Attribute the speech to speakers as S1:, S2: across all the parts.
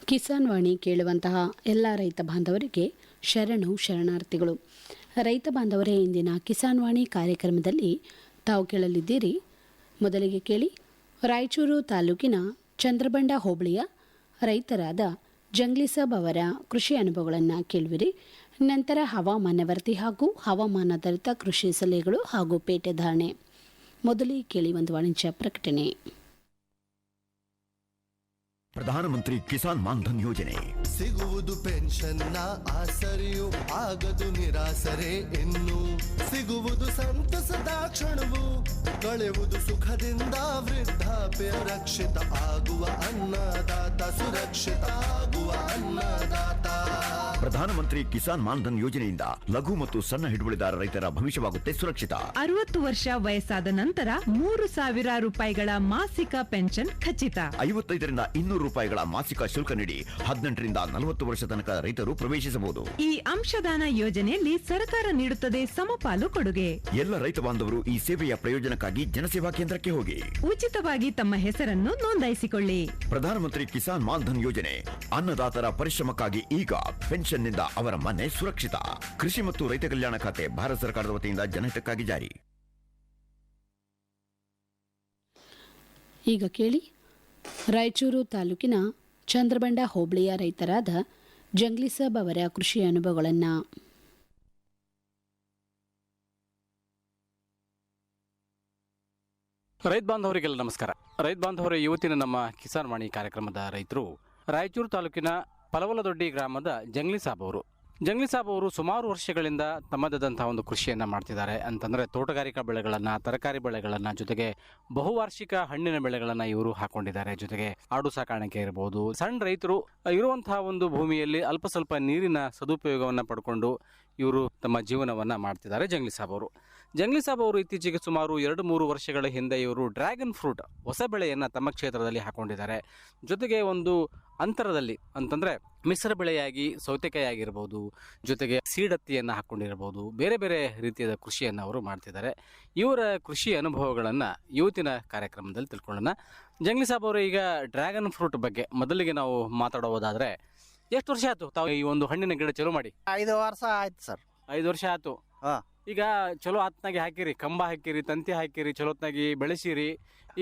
S1: ಕಿಸಾನ್ ವಾಣಿ ಕೇಳುವಂತಹ ಎಲ್ಲ ರೈತ ಬಾಂಧವರಿಗೆ ಶರಣು ಶರಣಾರ್ಥಿಗಳು. ರೈತ ಬಾಂಧವರೇ, ಇಂದಿನ ಕಿಸಾನ್ ವಾಣಿ ಕಾರ್ಯಕ್ರಮದಲ್ಲಿ ತಾವು ಕೇಳಲಿದ್ದೀರಿ. ಮೊದಲಿಗೆ ಕೇಳಿ, ರಾಯಚೂರು ತಾಲೂಕಿನ ಚಂದ್ರಬಂಡ ಹೋಬಳಿಯ ರೈತರಾದ ಜಂಗ್ಲಿಸಾಬ್ ಅವರ ಕೃಷಿ ಅನುಭವಗಳನ್ನು ಕೇಳುವಿರಿ. ನಂತರ ಹವಾಮಾನ ವರದಿ ಹಾಗೂ ಹವಾಮಾನಾಧಾರಿತ ಕೃಷಿ ಸಲಹೆಗಳು ಹಾಗೂ ಪೇಟೆ ಧಾರಣೆ. ಮೊದಲಿಗೆ ಕೇಳಿ ಒಂದು ವಾಣಿಜ್ಯ ಪ್ರಕಟಣೆ.
S2: ಪ್ರಧಾನಮಂತ್ರಿ ಕಿಸಾನ್ ಮಾನ್ಧನ್ ಯೋಜನೆ
S3: ಸಿಗುವುದು ಪೆನ್ಷನ್ನ ಆಸರೆಯು ಆಗದು ನಿರಾಸರೆ ಇನ್ನು ಸಿಗುವುದು ಸಂತಸದ ಕ್ಷಣವು ಕಳೆಯುವುದು ಸುಖದಿಂದ ವೃದ್ಧಾಪ್ಯ ರಕ್ಷಿತ ಆಗುವ ಅನ್ನದಾತ ಸುರಕ್ಷಿತ ಆಗುವ ಅನ್ನದಾತ.
S2: ಪ್ರಧಾನಮಂತ್ರಿ ಕಿಸಾನ್ ಮಾನ್ಧನ್ ಯೋಜನೆಯಿಂದ ಲಘು ಮತ್ತು ಸಣ್ಣ ಹಿಡುವಳಿದಾರ ರೈತರ ಭವಿಷ್ಯವಾಗುತ್ತೆ ಸುರಕ್ಷಿತ.
S4: 60 ವರ್ಷ ವಯಸ್ಸಾದ ನಂತರ 3,000 ರೂಪಾಯಿಗಳ ಮಾಸಿಕ ಪೆನ್ಷನ್ ಖಚಿತ.
S2: 55ರಿಂದ 200 ರೂಪಾಯಿಗಳ ಮಾಸಿಕ ಶುಲ್ಕ ನೀಡಿ 18ರಿಂದ 40 ವರ್ಷ ತನಕ ರೈತರು ಪ್ರವೇಶಿಸಬಹುದು.
S4: ಈ ಅಂಶದಾನ ಯೋಜನೆಯಲ್ಲಿ ಸರ್ಕಾರ ನೀಡುತ್ತದೆ ಸಮಪಾಲು ಕೊಡುಗೆ.
S2: ಎಲ್ಲ ರೈತ ಬಾಂಧವರು ಈ ಸೇವೆಯ ಪ್ರಯೋಜನಕ್ಕಾಗಿ ಜನಸೇವಾ ಕೇಂದ್ರಕ್ಕೆ ಹೋಗಿ
S4: ಉಚಿತವಾಗಿ ತಮ್ಮ ಹೆಸರನ್ನು ನೋಂದಾಯಿಸಿಕೊಳ್ಳಿ.
S2: ಪ್ರಧಾನಮಂತ್ರಿ ಕಿಸಾನ್ ಮಾನ್ಧನ್ ಯೋಜನೆ ಅನ್ನದಾತರ ಪರಿಶ್ರಮಕ್ಕಾಗಿ ಈಗ ಪೆನ್ಷನ್ನಿಂದ ಅವರ ಮನೆ ಸುರಕ್ಷಿತ. ಕೃಷಿ ಮತ್ತು ರೈತ ಕಲ್ಯಾಣ ಖಾತೆ ಭಾರತ ಸರ್ಕಾರದ ವತಿಯಿಂದ ಜನಹಿತಕ್ಕಾಗಿ ಜಾರಿ.
S1: ಈಗ ಕೇಳಿ, ರಾಯಚೂರು ತಾಲೂಕಿನ ಚಂದ್ರಬಂಡ ಹೋಬಳಿಯ ರೈತರಾದ ಜಂಗ್ಲಿಸಾಬ್ ಅವರ ಕೃಷಿ ಅನುಭವಗಳನ್ನು.
S5: ರೈತ ಬಾಂಧವರಿಗೆಲ್ಲ ನಮಸ್ಕಾರ. ರೈತ ಬಾಂಧವರ ಇವತ್ತಿನ ನಮ್ಮ ಕಿಸಾನ್ ವಾಣಿ ಕಾರ್ಯಕ್ರಮದ ರೈತರು ರಾಯಚೂರು ತಾಲೂಕಿನ ಪಲವಲದೊಡ್ಡಿ ಗ್ರಾಮದ ಜಂಗ್ಲಿಸಾಬ್ ಅವರು ಸುಮಾರು ವರ್ಷಗಳಿಂದ ತಮ್ಮದಾದಂತಹ ಒಂದು ಕೃಷಿಯನ್ನು ಮಾಡ್ತಿದ್ದಾರೆ. ಅಂತಂದರೆ ತೋಟಗಾರಿಕಾ ಬೆಳೆಗಳನ್ನು, ತರಕಾರಿ ಬೆಳೆಗಳನ್ನು, ಜೊತೆಗೆ ಬಹುವಾರ್ಷಿಕ ಹಣ್ಣಿನ ಬೆಳೆಗಳನ್ನು ಇವರು ಹಾಕೊಂಡಿದ್ದಾರೆ. ಜೊತೆಗೆ ಆಡು ಸಾಕಾಣಿಕೆ ಇರಬಹುದು. ಸಣ್ಣ ರೈತರು ಇರುವಂತಹ ಒಂದು ಭೂಮಿಯಲ್ಲಿ ಅಲ್ಪ ಸ್ವಲ್ಪ ನೀರಿನ ಸದುಪಯೋಗವನ್ನು ಪಡ್ಕೊಂಡು ಇವರು ತಮ್ಮ ಜೀವನವನ್ನು ಮಾಡ್ತಿದ್ದಾರೆ. ಜಂಗ್ಲಿಸಾಬ್ ಅವರು ಇತ್ತೀಚೆಗೆ ಸುಮಾರು 2-3 ವರ್ಷಗಳ ಹಿಂದೆ ಇವರು ಡ್ರ್ಯಾಗನ್ ಫ್ರೂಟ್ ಹೊಸ ಬೆಳೆಯನ್ನು ತಮ್ಮ ಕ್ಷೇತ್ರದಲ್ಲಿ ಹಾಕೊಂಡಿದ್ದಾರೆ. ಜೊತೆಗೆ ಒಂದು ಅಂತರದಲ್ಲಿ ಅಂತಂದರೆ ಮಿಶ್ರ ಬೆಳೆಯಾಗಿ ಸೌತೆಕಾಯಿ ಆಗಿರ್ಬೋದು, ಜೊತೆಗೆ ಸೀಡತ್ತಿಯನ್ನು ಹಾಕ್ಕೊಂಡಿರ್ಬೋದು, ಬೇರೆ ಬೇರೆ ರೀತಿಯಾದ ಕೃಷಿಯನ್ನು ಅವರು ಮಾಡ್ತಿದ್ದಾರೆ. ಇವರ ಕೃಷಿ ಅನುಭವಗಳನ್ನು ಇವತ್ತಿನ ಕಾರ್ಯಕ್ರಮದಲ್ಲಿ ತಿಳ್ಕೊಳ್ಳೋಣ. ಜಂಗ್ಲಿಸಾಬ್ ಅವರು ಈಗ ಡ್ರ್ಯಾಗನ್ ಫ್ರೂಟ್ ಬಗ್ಗೆ ಮೊದಲಿಗೆ ನಾವು ಮಾತಾಡೋದಾದರೆ, ಎಷ್ಟು ವರ್ಷ ಆಯ್ತು ತಾವು ಈ ಒಂದು ಹಣ್ಣಿನ ಗಿಡ ಚಲೋ ಮಾಡಿ?
S6: 5 ವರ್ಷ ಆಯ್ತು ಸರ್.
S5: 5 ವರ್ಷ ಆಯ್ತು. ಈಗ ಚಲೋ ಹತ್ನಾಗಿ ಹಾಕಿರಿ, ಕಂಬ ಹಾಕಿರಿ, ತಂತಿ ಹಾಕಿರಿ, ಚಲೋತ್ನಾಗಿ ಬೆಳೆಸಿರಿ.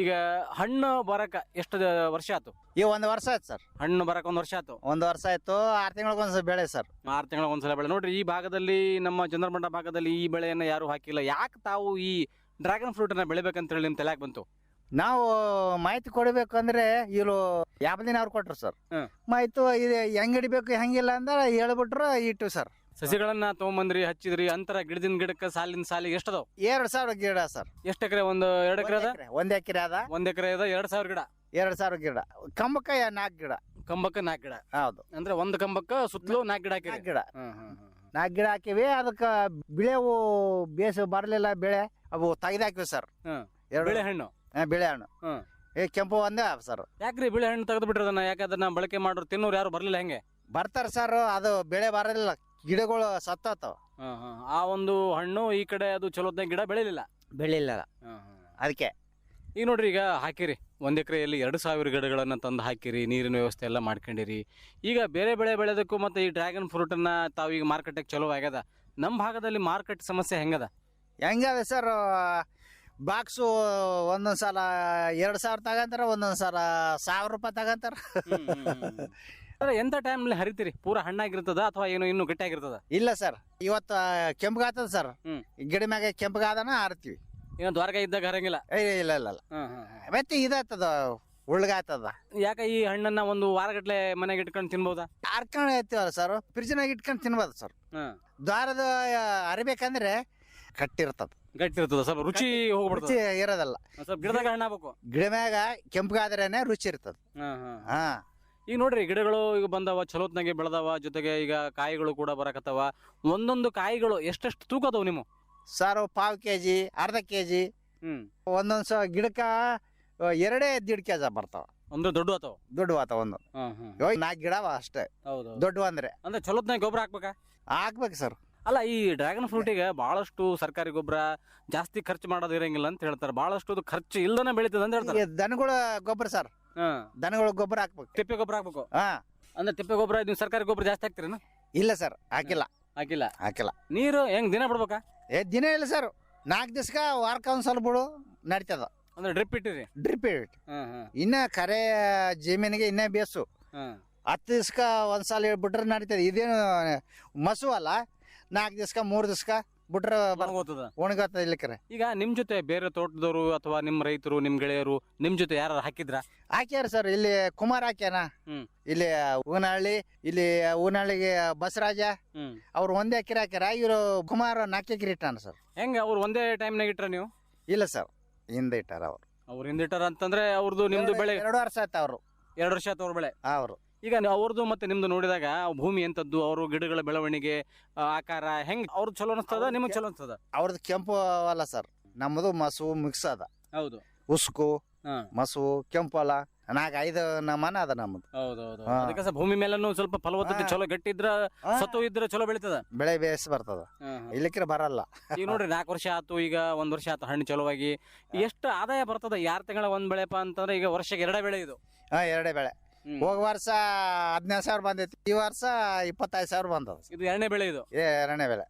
S5: ಈಗ ಹಣ್ಣು ಬರಕ ಎಷ್ಟು ವರ್ಷ ಆಯ್ತು?
S6: ಈ 1 ವರ್ಷ ಆಯ್ತು ಸರ್.
S5: ಹಣ್ಣು ಬರಕ 1 ವರ್ಷ ಆಯ್ತು.
S6: 1 ವರ್ಷ ಆಯ್ತು. 6 ತಿಂಗಳಿಗೊಂದ್ಸಲ ಬೆಳೆ ಸರ್.
S5: 6 ತಿಂಗಳಿಗೊಂದ್ಸಲ ಬೆಳೆ. ನೋಡ್ರಿ, ಈ ಭಾಗದಲ್ಲಿ, ನಮ್ಮ ಚಂದ್ರಮಂಡ ಭಾಗದಲ್ಲಿ ಈ ಬೆಳೆಯನ್ನು ಯಾರು ಹಾಕಿಲ್ಲ. ಯಾಕೆ ತಾವು ಈ ಡ್ರ್ಯಾಗನ್ ಫ್ರೂಟನ್ನು ಬೆಳಿಬೇಕಂತ ಹೇಳಿ ನಿಮ್ಮ ತಲೆಯಾಗ ಬಂತು?
S6: ನಾವು ಮಾಹಿತಿ ಕೊಡಬೇಕಂದ್ರೆ ಇವರು ಯಾಪದಿನ ಅವ್ರು ಕೊಟ್ರು ಸರ್. ಮಾಹಿತಿ ಇದು ಹೆಂಗ್ ಹಿಡಿಬೇಕು ಹೆಂಗಿಲ್ಲ ಅಂದ್ರೆ ಹೇಳ್ಬಿಟ್ರು, ಇಟ್ಟು ಸರ್.
S5: ಸಸಿಗಳನ್ನ ತಗೊಂಬಂದ್ರಿ, ಹಚ್ಚಿದ್ರಿ. ಅಂತರ ಗಿಡದಿಂದ ಗಿಡಕ್ಕೆ ಸಾಲಿನ ಸಾಲಿಗೆ ಎಷ್ಟು ಅದಾವ?
S6: 2,000 ಗಿಡ ಸರ್.
S5: ಎಷ್ಟು ಎಕರೆ? 1-2 ಎಕರೆ ಅದ?
S6: 1 ಎಕರೆ ಅದ.
S5: 1 ಎಕರೆ ಅದ. 2,000 ಗಿಡ.
S6: 2,000 ಗಿಡ. ಕಂಬಕ್ಕೆ 4 ಗಿಡ.
S5: ಕಂಬಕ್ಕೆ 4 ಗಿಡ.
S6: ಹೌದು.
S5: ಅಂದ್ರೆ ಒಂದು ಕಂಬಕ್ಕೆ ಸುತ್ತಲೂ 4 ಗಿಡ ಹಾಕಿರಿ.
S6: 4 ಗಿಡ. 4 ಗಿಡ ಹಾಕಿವಿ. ಅದಕ್ಕೆ ಬಿಳೆವು ಬೇಸ ಬರಲಿಲ್ಲ. ಬೆಳೆ ಅವು ತೆಗೆದು ಹಾಕಿವಿ ಸರ್.
S5: ಬೆಳೆ ಹಣ್ಣು.
S6: ಬಿಳೆ ಹಣ್ಣು. ಕೆಂಪು ಒಂದೇ ಸರ್.
S5: ಯಾಕ್ರಿ ಬಿಳೆ ಹಣ್ಣು ತೆಗೆದು ಬಿಟ್ರದನ್ನ? ಯಾಕಂದ್ರೆ ಬಳಕೆ ಮಾಡೋರು ತಿನ್ನೋರು ಯಾರು ಬರ್ಲಿಲ್ಲ? ಹೆಂಗೆ
S6: ಬರ್ತಾರ ಸರ್? ಅದು ಬೆಳೆ ಬರಲಿಲ್ಲ, ಗಿಡಗಳು ಸತ್ತಾವ.
S5: ಆ ಒಂದು ಹಣ್ಣು ಈ ಕಡೆ ಅದು ಚಲೋತ್ನಾಗ ಗಿಡ ಬೆಳಿಲಿಲ್ಲ.
S6: ಅದಕ್ಕೆ
S5: ಈಗ ನೋಡ್ರಿ, ಈಗ ಹಾಕಿರಿ 1 ಎಕರೆಯಲ್ಲಿ 2,000 ಗಿಡಗಳನ್ನ ತಂದು ಹಾಕಿರಿ, ನೀರಿನ ವ್ಯವಸ್ಥೆ ಎಲ್ಲ ಮಾಡ್ಕೊಂಡಿರಿ. ಈಗ ಬೇರೆ ಬೆಳೆ ಬೆಳೆದಕ್ಕೂ ಮತ್ತೆ ಈ ಡ್ರ್ಯಾಗನ್ ಫ್ರೂಟನ್ನ ತಾವು ಈಗ ಮಾರ್ಕೆಟಿಗೆ ಚಲೋ ಆಗ್ಯದ. ನಮ್ಮ ಭಾಗದಲ್ಲಿ ಮಾರ್ಕೆಟ್ ಸಮಸ್ಯೆ ಹೆಂಗದ
S6: ಸರ್? ಬಾಕ್ಸು ಒಂದೊಂದು ಸಲ 2,000 ತಗಂತಾರ, ಒಂದೊಂದು ಸಲ 1,000 ರೂಪಾಯಿ ತಗಂತಾರ.
S5: ಎಂತ ಟೈಮ್ಲಿ ಹರಿತೀರಿ? ಪೂರಾ ಹಣ್ಣಾಗಿರ್ತದ ಅಥವಾ ಏನು ಇನ್ನೂ ಗಟ್ಟಿಯಾಗಿರ್ತದ?
S6: ಇಲ್ಲ ಸರ್, ಇವತ್ತು ಕೆಂಪಗಾತದ ಸರ್. ಗಿಡ ಮ್ಯಾಗ ಕೆಂಪಗಾದನ ಹರಿತೀವಿ.
S5: ಏನು ದ್ವಾರಕ ಇದ್ದಾಗ ಹರಂಗಿಲ್ಲ?
S6: ಇಲ್ಲ. ಮತ್ತೆ ಇದಾಗ್ತದ, ಉಳ್ಗಾಗ್ತದ.
S5: ಯಾಕೆ ಈ ಹಣ್ಣನ್ನ ಒಂದು ವಾರಗಟ್ಲೆ ಮನೆಗೆ ಇಟ್ಕೊಂಡು ತಿನ್ಬೋದಾ?
S6: ಹರ್ಕೊಂಡು ಐತಿವಲ್ಲ ಸರ್, ಫ್ರಿಜ್ನಾಗ ಇಟ್ಕೊಂಡು ತಿನ್ಬೋದು ಸರ್. ದ್ವಾರದ ಹರಿಬೇಕಂದ್ರೆ ಗಟ್ಟಿರ್ತದ,
S5: ಸ್ವಲ್ಪ ರುಚಿ ಹೋಗ್ಬಿಡ್ತದೆ.
S6: ರುಚಿ ಇರೋದಲ್ಲ.
S5: ಸ್ವಲ್ಪ ಗಿಡದಾಗ ಹಣ್ಣು ಹಾಕ್ಬೇಕು.
S6: ಗಿಡ ಮ್ಯಾಗ ಕೆಂಪಗಾದ್ರೇನೆ ರುಚಿ ಇರ್ತದ.
S5: ಈಗ ನೋಡ್ರಿ, ಗಿಡಗಳು ಈಗ ಬಂದವ, ಚಲೋತ್ನಾಗೆ ಬೆಳೆದವ. ಜೊತೆಗೆ ಈಗ ಕಾಯಿಗಳು ಕೂಡ ಬರಕತ್ತವ. ಒಂದೊಂದು ಕಾಯಿಗಳು ಎಷ್ಟೆಷ್ಟು ತೂಕ ಅದಾವ ನಿಮ್ಮ
S6: ಸರ್? 1/4 kg, ಅರ್ಧ kg. ಒಂದೊಂದು ಗಿಡಕ್ಕ 2.5 kg ಬರ್ತಾವ.
S5: ಅಂದ್ರೆ ದೊಡ್ಡ
S6: ಆತಾವ. ಒಂದು 4 ಗಿಡ ಅಷ್ಟೇ ದೊಡ್ಡ. ಅಂದ್ರೆ
S5: ಚಲೋತ್ನಾಗ ಗೊಬ್ಬರ
S6: ಹಾಕ್ಬೇಕು ಸರ್.
S5: ಅಲ್ಲ, ಈ ಡ್ರ್ಯಾಗನ್ ಫ್ರೂಟಿಗೆ ಬಹಳಷ್ಟು ಸರ್ಕಾರಿ ಗೊಬ್ಬರ ಜಾಸ್ತಿ ಖರ್ಚು ಮಾಡೋದು ಇರಂಗಿಲ್ಲ ಅಂತ ಹೇಳ್ತಾರೆ. ಬಹಳಷ್ಟು ಖರ್ಚು ಇಲ್ದನೆ ಬೆಳೀತದೆ ಅಂತ ಹೇಳ್ತಾರೆ.
S6: ದನಗಳ ಗೊಬ್ಬರ ಸರ್. ದನಗಳ ಗೊಬ್ಬರ ಹಾಕ್ಬೇಕು.
S5: ತಿಪ್ಪೆ ಗೊಬ್ಬರ ಹಾಕ್ಬೇಕು. ಅಂದ್ರೆ ತಿಪ್ಪೆ ಗೊಬ್ಬರ ನೀವು ಸರ್ಕಾರಿ ಗೊಬ್ಬರ ಜಾಸ್ತಿ ಹಾಕ್ತೀರೇನು?
S6: ಇಲ್ಲ ಸರ್, ಹಾಕಿಲ್ಲ
S5: ಹಾಕಿಲ್ಲ. ನೀರು ಹೆಂಗ್ ದಿನ ಬಿಡ್ಬೇಕಾ?
S6: ದಿನ ಇಲ್ಲ ಸರ್, 4 ದಿವ್ಸಕ್ಕೆ ವಾರಕ್ಕೆ ಒಂದ್ಸಲ ಬಿಡು ನಡೀತದ.
S5: ಅಂದ್ರೆ ಡ್ರಿಪ್ ಇಟ್ಟಿರಿ?
S6: ಡ್ರಿಪ್ ಇನ್ನ ಕರೆ ಜಮೀನಿಗೆ ಇನ್ನೇ ಬೇಸು 10 ದಿವ್ಸಕ್ಕೆ ಒಂದ್ಸಲ ಬಿಟ್ರೆ ನಡೀತದೆ. ಇದೇನು ಮಸು ಅಲ್ಲ, 4 ದಿವ್ಸಕ್ಕೆ 3 ದಿವ್ಸಕ್ಕೆ ಬಿಟ್ರೆ ಒಣಗತ್ತದ ಇಲ್ಲಕರೆ. ಈಗ
S5: ನಿಮ್ ಜೊತೆ ಬೇರೆ ತೋಟದವರು ಅಥವಾ ನಿಮ್ ರೈತರು, ನಿಮ್ ಗೆಳೆಯರು ನಿಮ್ ಜೊತೆ ಯಾರು ಹಾಕಿದ್ರ?
S6: ಹಾಕ್ಯಾರ ಸರ್, ಇಲ್ಲಿ ಕುಮಾರ್ ಹಾಕ್ಯಾನ, ಇಲ್ಲಿ ಊನಹಳ್ಳಿ, ಇಲ್ಲಿ ಊನಹಳ್ಳಿಗೆ ಬಸರಾಜ, ಅವ್ರು 1 ಎಕರೆ ಹಾಕ್ಯಾರ. ಇವ್ರು ಕುಮಾರ್ 4 ಎಕರೆ ಇಟ್ಟಾನ ಸರ್.
S5: ಹೆಂಗ ಅವ್ರು ಒಂದೇ ಟೈಮ್ನಾಗ ಇಟ್ರ ನೀವು?
S6: ಇಲ್ಲ ಸರ್, ಹಿಂದೆ ಇಟ್ಟಾರ
S5: ಅವ್ರು ಹಿಂದೆ ಇಟ್ಟಾರ ಅಂತಂದ್ರೆ ಅವ್ರದ್ದು ನಿಮ್ದು ಬೆಳೆ
S6: 2 ವರ್ಷ ಆಯ್ತು.
S5: 2 ವರ್ಷ ಆಯ್ತು ಅವ್ರ ಬೆಳೆ.
S6: ಅವರು
S5: ಈಗ ಅವ್ರದ್ದು ಮತ್ತೆ ನಿಮ್ದು ನೋಡಿದಾಗ ಭೂಮಿ ಎಂತದ್ದು, ಅವರು ಗಿಡಗಳ ಬೆಳವಣಿಗೆ, ಆಕಾರ ಹೆಂಗ್ ಅವ್ರದ್ದು ಚಲೋ ಅನಿಸ್ತದ, ನಿಮ್ಗೆ ಚಲೋ ಅನಿಸ್ತದ?
S6: ಅವ್ರದ್ದು ಕೆಂಪು ಅಲ್ಲ ಸರ್, ನಮ್ಮದು ಮಸು ಮಿಕ್ಸ್ ಅದ.
S5: ಹೌದು,
S6: ಉಸ್ಕು ಮಸು ಕೆಂಪು ಅಲ್ಲ, 4-5 ನಮನ ಅದ ನಮ್ಮದು.
S5: ಹೌದೌದು. ಅದಕ್ಕೆ ಭೂಮಿ ಮೇಲೂ ಸ್ವಲ್ಪ ಫಲವತ್ತತೆ ಚಲೋ ಗಟ್ಟಿ ಇದ್ರ, ಸತ್ತು ಇದ್ರ ಚಲೋ ಬೆಳಿತದ,
S6: ಬೆಳೆ ಬೇಸ್ ಬರ್ತದ. ಇಲ್ಲಕ್ಕಿರ ಬರಲ್ಲ.
S5: ಈಗ ನೋಡ್ರಿ 4 ವರ್ಷ ಆತು, ಈಗ 1 ವರ್ಷ ಆತು ಹಣ್ಣು ಚಲೋವಾಗಿ. ಎಷ್ಟು ಆದಾಯ ಬರ್ತದ? 2 ತಿಂಗಳ ಒಂದ್ ಬೆಳೆಪ ಅಂತಂದ್ರೆ ಈಗ ವರ್ಷಕ್ಕೆ 2 ಬೆಳೆ ಇದು?
S6: 2 ಬೆಳೆ. ಹೋಗ ವರ್ಷ 15,000 ಬಂದೈತಿ, ಈ ವರ್ಷ 25,000 ಬಂದದ.
S5: ಇದು 2ನೇ ಬೆಳೆ ಇದು?
S6: 2ನೇ ಬೆಳೆ.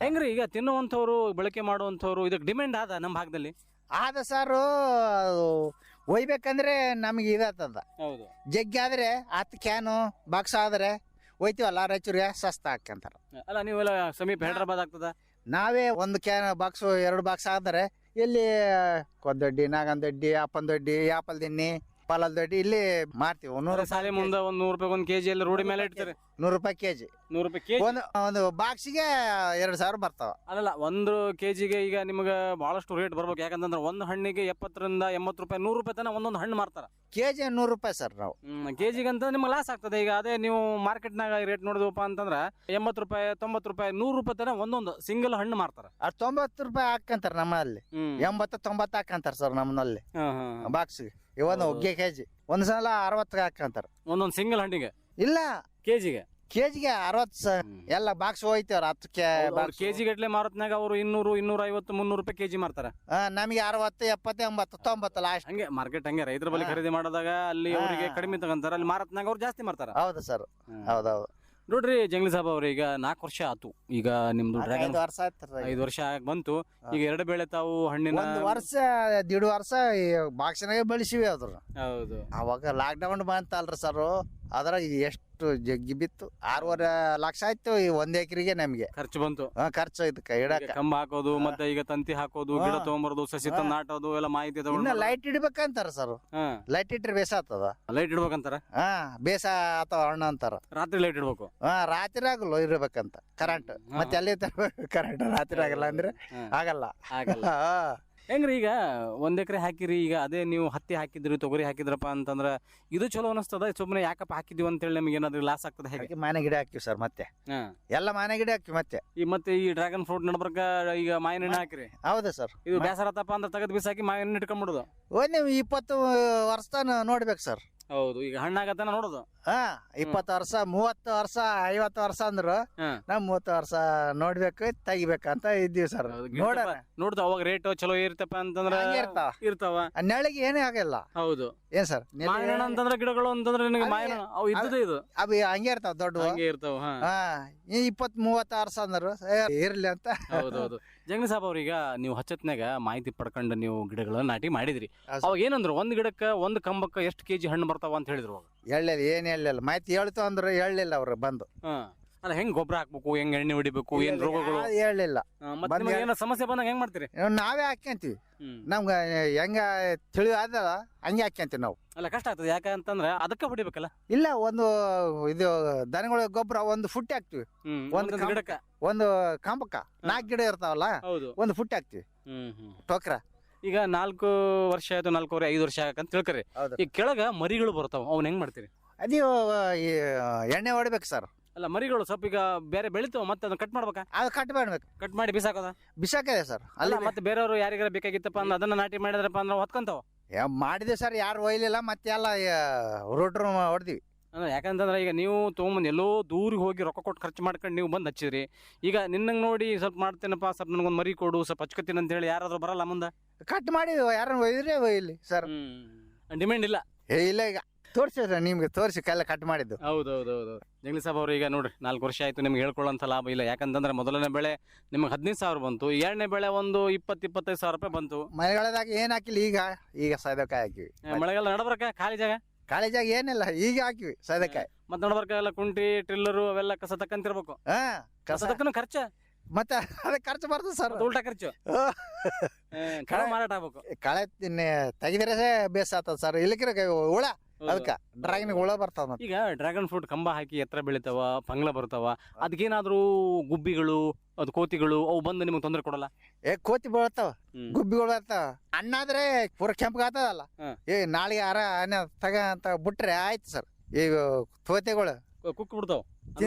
S5: ಹೆಂಗ್ರಿ ಈಗ ತಿನ್ನುವಂಥವ್ರು, ಬಳಕೆ ಮಾಡುವಂಥವ್ರು ಇದಕ್ಕೆ ಡಿಮ್ಯಾಂಡ್ ಆದ ನಮ್ಮ ಭಾಗದಲ್ಲಿ?
S6: ಆದ ಸಾರು ಒಯ್ಬೇಕಂದ್ರೆ ನಮ್ಗೆ ಇದಾಗ್ತದ.
S5: ಹೌದು,
S6: ಜಗ್ಗಿ ಆದ್ರೆ 10 ಕ್ಯಾನು ಬಾಕ್ಸ್ ಆದ್ರೆ ಒಯ್ತೀವಲ್ಲ, ರಾಯಚೂರಿಗೆ ಸಸ್ತ ಹಾಕಂತಾರ.
S5: ಅಲ್ಲ ನೀವೆಲ್ಲ ಸಮೀಪ ಹೈದ್ರಾಬಾದ್ ಆಗ್ತದ?
S6: ನಾವೇ 1 ಕ್ಯಾನ್ ಬಾಕ್ಸು 2 ಬಾಕ್ಸ್ ಆದ್ರೆ ಇಲ್ಲಿ ಕೊದ್ದೊಡ್ಡಿ, ನಾಗನದೊಡ್ಡಿ, ಅಪ್ಪನದೊಡ್ಡಿ, ಯಾಪಲ್ ದಿನ್ನಿ, ಪಾಲಲ್ ದೊಡ್ಡಿ ಇಲ್ಲಿ ಮಾರ್ತೀವಿ. 100
S5: ಸಾಲಿ ಮುಂದೆ 100 ರೂಪಾಯಿ 1 kg ಎಲ್ಲ ರೋಡಿ ಮೇಲೆ ಇಡ್ತಾರೆ.
S6: 100 ರೂಪಾಯಿ ಕೆಜಿ.
S5: 100 ರೂಪಾಯಿ ಕೆಜಿ.
S6: ಒಂದು ಬಾಕ್ಸಿಗೆ 2,000 ಬರ್ತಾವ.
S5: ಅಲ್ಲಲ್ಲ, 1 kgಗೆ ಈಗ ನಿಮ್ಗೆ ಬಹಳಷ್ಟು ರೇಟ್ ಬರ್ಬೇಕು. ಯಾಕಂತಂದ್ರೆ ಒಂದು ಹಣ್ಣಿಗೆ 70ರಿಂದ 80 ರೂಪಾಯಿ, 100 ರೂಪಾಯಿ ತನಕ ಒಂದೊಂದು ಹಣ್ಣು ಮಾರ್ತಾರ.
S6: ಕೆಜಿ 100 ರೂಪಾಯಿ ಸರ್. ನಾವು
S5: ಕೆಜಿಗೆ ಅಂತ ನಿಮ್ಗೆ ಲಾಸ್ ಆಗ್ತದೆ. ಈಗ ಅದೇ ನೀವು ಮಾರ್ಕೆಟ್ನಾಗ ರೇಟ್ ನೋಡಿದ್ವಪ್ಪ ಅಂತಂದ್ರೆ 80 ರೂಪಾಯಿ, 90 ರೂಪಾಯಿ, 100 ರೂಪಾಯಿ ತನಕ ಒಂದೊಂದು ಸಿಂಗಲ್ ಹಣ್ಣು ಮಾರ್ತಾರ.
S6: 90 ರೂಪಾಯಿ ಹಾಕಂತಾರ ನಮ್ಮಲ್ಲಿ, 80-90 ಹಾಕಂತಾರ ಸರ್ ನಮ್ಮಲ್ಲಿ ಬಾಕ್ಸಿಗೆ. ಇವನು ಒಗ್ಗೆ ಕೆಜಿ ಒಂದ್ಸಲ 60 ಹಾಕಂತಾರ
S5: ಒಂದೊಂದು ಸಿಂಗಲ್ ಹಣ್ಣಿಗೆ.
S6: ಇಲ್ಲ,
S5: ಕೆಜಿಗೆ
S6: 60 ಎಲ್ಲ ಬಾಕ್ಸ್ ಹೋಯ್ತೇವ್ರ. 10
S5: ಕೆಜಿ ಗಟ್ಲೆ ಮಾರತ್ನಾಗ ಅವರು 200, 250, 300 ರೂಪಾಯಿ ಕೆಜಿ ಮಾರ್ತಾರ.
S6: ನಮಗೆ 60, 70, 80, 90 ಲಾಸ್ಟ್.
S5: ಹಂಗೆ ಮಾರ್ಕೆಟ್ ಹಂಗೆ ರೈತರ ಬಳಿ ಖರೀದಿ ಮಾಡಿದಾಗ ಅಲ್ಲಿ ಅವರಿಗೆ ಕಡಿಮೆ ತಗೊಂತಾರ, ಅಲ್ಲಿ ಮಾರತ್ನಾಗ ಅವ್ರು ಜಾಸ್ತಿ ಮಾರ್ತಾರ.
S6: ಹೌದು ಸರ್, ಹೌದೌದು.
S5: ನೋಡ್ರಿ ಜಂಗ್ಲಿ ಸಾಬ್ ಅವ್ರ, ಈಗ 4 ವರ್ಷ ಆತು. ಈಗ ನಿಮ್ದು ಡ್ರ್ಯಾಗನ್
S6: 5 ವರ್ಷ ಆಯ್ತು.
S5: 5 ವರ್ಷ ಬಂತು. ಈಗ 2 ಬೆಳೆ ತಾವು ಹಣ್ಣಿನ
S6: 1 ವರ್ಷ 1.5 ವರ್ಷ ಬಾಕ್ಸಿನಾಗೆ ಬೆಳೆಸಿವಿ ಅದ್ರ.
S5: ಹೌದು,
S6: ಅವಾಗ ಲಾಕ್ಡೌನ್ ಬಂತಲ್ರಿ ಸರ್, ಅದ್ರಾಗ ಎಷ್ಟು ಜಗ್ಗಿ ಬಿತ್ತು. 6.5 ಲಕ್ಷ ಆಯ್ತು ಈ 1 ಎಕರೆಗೆ ನಮ್ಗೆ
S5: ಖರ್ಚು ಬಂತು.
S6: ಖರ್ಚು ಇದಕ್ಕೆ ಇಡಕ
S5: ಕಂಬ ಹಾಕೋದು, ಮತ್ತೆ ಈಗ ತಂತಿ ಹಾಕೋದು, ಗಿಡ ತಗೊಂಬರೋದು, ಸಸಿ ತಂದು ನಾಟೋದು ಎಲ್ಲ ಮಾಹಿತಿ
S6: ಇನ್ನ ಲೈಟ್ ಇಡ್ಬೇಕಂತಾರ ಸರ್. ಲೈಟ್ ಇಟ್ರೆ ಬೇಸ ಆಗ್ತದ.
S5: ಲೈಟ್ ಇಡ್ಬೇಕಂತಾರ?
S6: ಬೇಸ ಅಥವಾ ಹಣ್ಣು ಅಂತಾರ.
S5: ರಾತ್ರಿ ಲೈಟ್ ಇಡ್ಬೇಕು?
S6: ರಾತ್ರಿ ಆಗಲ್ಲ ಇರ್ಬೇಕಂತ ಕರೆಂಟ್. ಮತ್ತೆ ಅಲ್ಲಿ ಕರೆಂಟ್ ರಾತ್ರಿ ಆಗಲ್ಲ ಅಂದ್ರೆ ಆಗಲ್ಲ.
S5: ಹೆಂಗ್ರಿ ಈಗ 1 ಎಕರೆ ಹಾಕಿರಿ, ಈಗ ಅದೇ ನೀವು ಹತ್ತಿ ಹಾಕಿದ್ರಿ, ತೊಗರಿ ಹಾಕಿದ್ರಪ್ಪ ಅಂತಂದ್ರ ಇದು ಚಲೋ ಅನಿಸ್ತದ? ಸುಮ್ಮನೆ ಯಾಕಪ್ಪ ಹಾಕಿದ್ವಿ ಅಂತೇಳಿ ನಮ್ಗೆ ಏನಾದ್ರು ಲಾಸ್ ಆಗ್ತದೆ? ಹೇಗೆ
S6: ಮಾನೆ ಗಿಡ ಹಾಕಿವಿ ಸರ್, ಮತ್ತೆ ಎಲ್ಲ ಮಾನೆ ಗಿಡ ಹಾಕಿವಿ.
S5: ಮತ್ತೆ ಈ ಡ್ರ್ಯಾಗನ್ ಫ್ರೂಟ್ ನಡ್ಬರ್ಕ ಈಗ ಮಾವಿನ ಹಣ್ಣು ಹಾಕಿರಿ?
S6: ಹೌದು ಸರ್.
S5: ಇದು ಬೇಸರತ್ತಪ್ಪ ಅಂದ್ರೆ ತೆಗೆದು ಬಿಸಾಕಿ ಮಾವಿನ ಹಣ್ಣು ಇಟ್ಕೊಂಡ್ಬಿಡುದು?
S6: ನೀವು 20 ವರ್ಷ ನೋಡ್ಬೇಕು ಸರ್.
S5: ಹೌದು, ಈಗ ಹಣ್ಣಾಗತ್ತನ ನೋಡೋದು.
S6: 20 ವರ್ಷ, 30 ವರ್ಷ, 50 ವರ್ಷ ಅಂದ್ರು ನಾವ್ 30 ವರ್ಷ ನೋಡ್ಬೇಕು, ತೆಗಿಬೇಕಂತ ಇದ್ದೀವಿ ಸರ್.
S5: ನೋಡ್ದ ಅವಾಗ ರೇಟ್ ಚಲೋ ಇರ್ತಪ್ಪ ಅಂತಂದ್ರ ಇರ್ತಾವ,
S6: ನೆಳಿಗೆ ಏನೇ ಆಗಲ್ಲ.
S5: ಹೌದು,
S6: ಏನ್ ಸರ್
S5: ಮಾವಿನ ಹಣ್ಣು ಅಂತಂದ್ರೆ ಗಿಡಗಳು ಅಂತಂದ್ರೆ ನಿನಗೆ ಮಾವಿನ ಅವು ಇದ್ದದ ಇದು
S6: ಅವು ಹಂಗೆ ಇರ್ತಾವ, ದೊಡ್ಡ
S5: ಹಂಗೆ ಇರ್ತಾವ.
S6: 20-30 ವರ್ಷ ಅಂದ್ರು ಇರ್ಲಿ ಅಂತ.
S5: ಹೌದೌದು. ಜಂಗ್ಲಿ ಸಾಬ್ ಅವ್ರೀಗ ನೀವು ಹಚ್ಚತ್ನಾಗ ಮಾಹಿತಿ ಪಡ್ಕೊಂಡು ನೀವು ಗಿಡಗಳನ್ನ ನಾಟಿ ಮಾಡಿದ್ರಿ. ಅವಾಗ ಏನಂದ್ರು, 1 ಗಿಡಕ್ಕೆ 1 ಕಂಬಕ್ಕೆ ಎಷ್ಟು ಕೆಜಿ ಹಣ್ಣು ಬರ್ತಾವ ಅಂತ ಹೇಳಿದ್ರು? ಅವಾಗ
S6: ಹೇಳಿಲ್ಲ, ಏನ್ ಹೇಳಿಲ್ಲ. ಮಾಹಿತಿ ಹೇಳ್ತು ಅಂದ್ರು ಹೇಳಿಲ್ಲ ಅವ್ರು ಬಂದು.
S5: ಅಲ್ಲ, ಹೆಂಗ್ ಗೊಬ್ಬರ ಹಾಕ್ಬೇಕು, ಹೆಂಗ್ ಎಣ್ಣೆ ಹೊಡಿಬೇಕು, ಏನ್ ರೋಗಗಳು
S6: ಹೇಳಿಲ್ಲ.
S5: ಏನೋ ಸಮಸ್ಯೆ ಬಂದಾಗ ಹೆಂಗ್ ಮಾಡ್ತೀರಿ?
S6: ನಾವೇ ಹಾಕ್ಯಂತೀವಿ. ನಮ್ಗ ಹೆಂಗ ತಿಳಿ ಆದ ಹಂಗೆ ಹಾಕ್ಯಂತೀವಿ ನಾವು.
S5: ಅಲ್ಲ, ಕಷ್ಟ ಆಗ್ತದೆ. ಯಾಕಂತಂದ್ರೆ ಅದಕ್ಕೆ ಹೊಡಿಬೇಕಲ್ಲ.
S6: ಇಲ್ಲ, ಒಂದು ಇದು ದನಗಳ ಗೊಬ್ಬರ 1 ಫುಟ್ ಹಾಕ್ತಿವಿ. 1
S5: ಗಿಡಕ್ಕ
S6: 1 ಕಂಬಕ್ಕ 4 ಗಿಡ ಇರ್ತಾವಲ್ಲ, 1 ಫುಟ್ ಹಾಕ್ತಿವಿ ಟೋಕ್ರ.
S5: ಈಗ 4 ವರ್ಷ ಆಯ್ತು, 4.5 5 ವರ್ಷ ಆಗಂತ ತಿಳ್ಕರಿ. ಈಗ ಕೆಳಗ ಮರಿಗಳು ಬರ್ತಾವ, ಅವ್ನ ಹೆಂಗ್ ಮಾಡ್ತೀರಿ?
S6: ಅದು ಎಣ್ಣೆ ಹೊಡಿಬೇಕು ಸರ್.
S5: ಅಲ್ಲ, ಮರಿಗಳು ಸ್ವಲ್ಪ ಈಗ ಬೇರೆ ಬೆಳಿತಾವ, ಮತ್ತೆ ಅದನ್ನ ಕಟ್ ಮಾಡ್ಬೇಕಾ?
S6: ಅದು ಕಟ್ ಮಾಡ್ಬೇಕು.
S5: ಕಟ್ ಮಾಡಿ ಬಿಸಾಕೋದ?
S6: ಬಿಸಾಕದೆ ಸರ್.
S5: ಅಲ್ಲ, ಮತ್ತೆ ಬೇರೆಯವರು ಯಾರಿಗಾರ ಬೇಕಾಗಿತ್ತಪ್ಪ ಅಂದ್ರೆ ಅದನ್ನ ನಾಟಿ ಮಾಡಿದ್ರಪ್ಪ ಅಂದ್ರೆ ಹೊತ್ಕೊಂತಾವ?
S6: ಮಾಡಿದೆ ಸರ್, ಯಾರು ಒಯ್ಲಿಲ್ಲ. ಮತ್ತೆ ಎಲ್ಲ ರೋಟ್ರು ಹೊಡೆದಿವಿ.
S5: ಯಾಕಂತಂದ್ರೆ ಈಗ ನೀವು ತೊಗೊಂಬಂದು ಎಲ್ಲೋ ದೂರಿಗೆ ಹೋಗಿ ರೊಕ್ಕ ಕೊಟ್ಟು ಖರ್ಚು ಮಾಡ್ಕೊಂಡು ನೀವು ಬಂದು ಹಚ್ಚಿದ್ರಿ. ಈಗ ನಿನ್ನಂಗೆ ನೋಡಿ ಸ್ವಲ್ಪ ಮಾಡ್ತೇನಪ್ಪ, ಸ್ವಲ್ಪ ನನಗೊಂದು ಮರಿ ಕೊಡು, ಸ್ವಲ್ಪ ಹಚ್ಕೊತೀನಿ ಅಂತ ಹೇಳಿ ಯಾರಾದ್ರೂ ಬರಲ್ಲ ಮುಂದೆ?
S6: ಕಟ್ ಮಾಡಿ ಯಾರನ್ನ ಒಯ್ದ್ರೆ ಒಯ್ಲಿ ಸರ್.
S5: ಡಿಮ್ಯಾಂಡ್ ಇಲ್ಲ?
S6: ಇಲ್ಲ. ಈಗ ತೋರಿಸಿ ನಿಮ್ಗೆ ತೋರಿಸಿ ಕಲ್ಲ ಕಟ್ ಮಾಡಿದ್ದು.
S5: ಹೌದೌದೌದು. ಜಂಗ್ಲಿ ಸಾಬ್ ಅವರು ಈಗ ನೋಡ್ರಿ 4 ವರ್ಷ ಆಯ್ತು ನಿಮ್ಗೆ ಹೇಳ್ಕೊಳ್ಳೋಂಥ ಲಾಭ ಇಲ್ಲ. ಯಾಕಂತಂದ್ರೆ ಮೊದಲನೇ ಬೆಳೆ ನಿಮ್ಗೆ 15,000 ಬಂತು, ಎರಡನೇ ಬೆಳೆ ಒಂದು 20-25 ಸಾವಿರ ರೂಪಾಯಿ ಬಂತು.
S6: ಮಳೆಗಾಲದಾಗ ಏನ್ ಹಾಕಿಲ್ಲ, ಈಗ ಸೌದೆಕಾಯಿ ಹಾಕಿವಿ.
S5: ಮಳೆಗಾಲ ನಡಬರ್ಕ ಖಾಲಿ ಜಾಗ
S6: ಕಾಲೇಜಾಗ ಏನಿಲ್ಲ, ಈಗ ಹಾಕಿವಿ ಸೌದೆಕಾಯಿ.
S5: ಮತ್ತೆ ನಡಬರ್ಕ ಎಲ್ಲ ಕುಂಟಿ ಟಿಲ್ಲರು ಅವೆಲ್ಲ ಕಸ ತಕ್ಕಂತಿರ್ಬೇಕು.
S6: ಹಾ
S5: ಕಸ ತಕ್ಕನ ಖರ್ಚು
S6: ಮತ್ತೆ ಅದಕ್ಕೆ ಖರ್ಚು ಬರ್ತದೆ ಸರ್.
S5: ಉಲ್ಟಾ ಖರ್ಚು ಕಳೆ ಮಾರಾಟ ಆಗ್ಬೇಕು.
S6: ಕಳೆ ತೆಗಿದ್ರೆ ಬೇಸ್ ಆಗ್ತದ ಸರ್, ಇಲ್ಲಕ್ಕಿರ ಹುಳ, ಅದಕ್ಕ ಡ್ರಾಗನ್ ಹುಳ ಬರ್ತಾವ.
S5: ಈಗ ಡ್ರ್ಯಾಗನ್ ಫ್ರೂಟ್ ಕಂಬ ಹಾಕಿ ಎತ್ತರ ಬೆಳಿತಾವ, ಪಂಗ್ಲ ಬರ್ತಾವ, ಅದಕ್ಕೇನಾದ್ರೂ ಗುಬ್ಬಿಗಳು ಅದು ಕೋತಿಗಳು ಅವು ಬಂದು ನಿಮ್ಗೆ ತೊಂದರೆ ಕೊಡಲ್ಲ?
S6: ಕೋತಿ ಬೀಳ್ತಾವ, ಗುಬ್ಬಿಗಳು ಬರ್ತಾವ. ಅಣ್ಣಾದ್ರೆ ಪೂರ ಕೆಂಪಗಾಗ್ತದಲ್ಲ, ನಾಳೆಗೆ ತಗ ಅಂತ ಬಿಟ್ರೆ ಆಯ್ತು ಸರ್. ಈಗ ಕೋತಿಗಳು
S5: ಕುಕ್ ಬಿಡ್ತಾವ,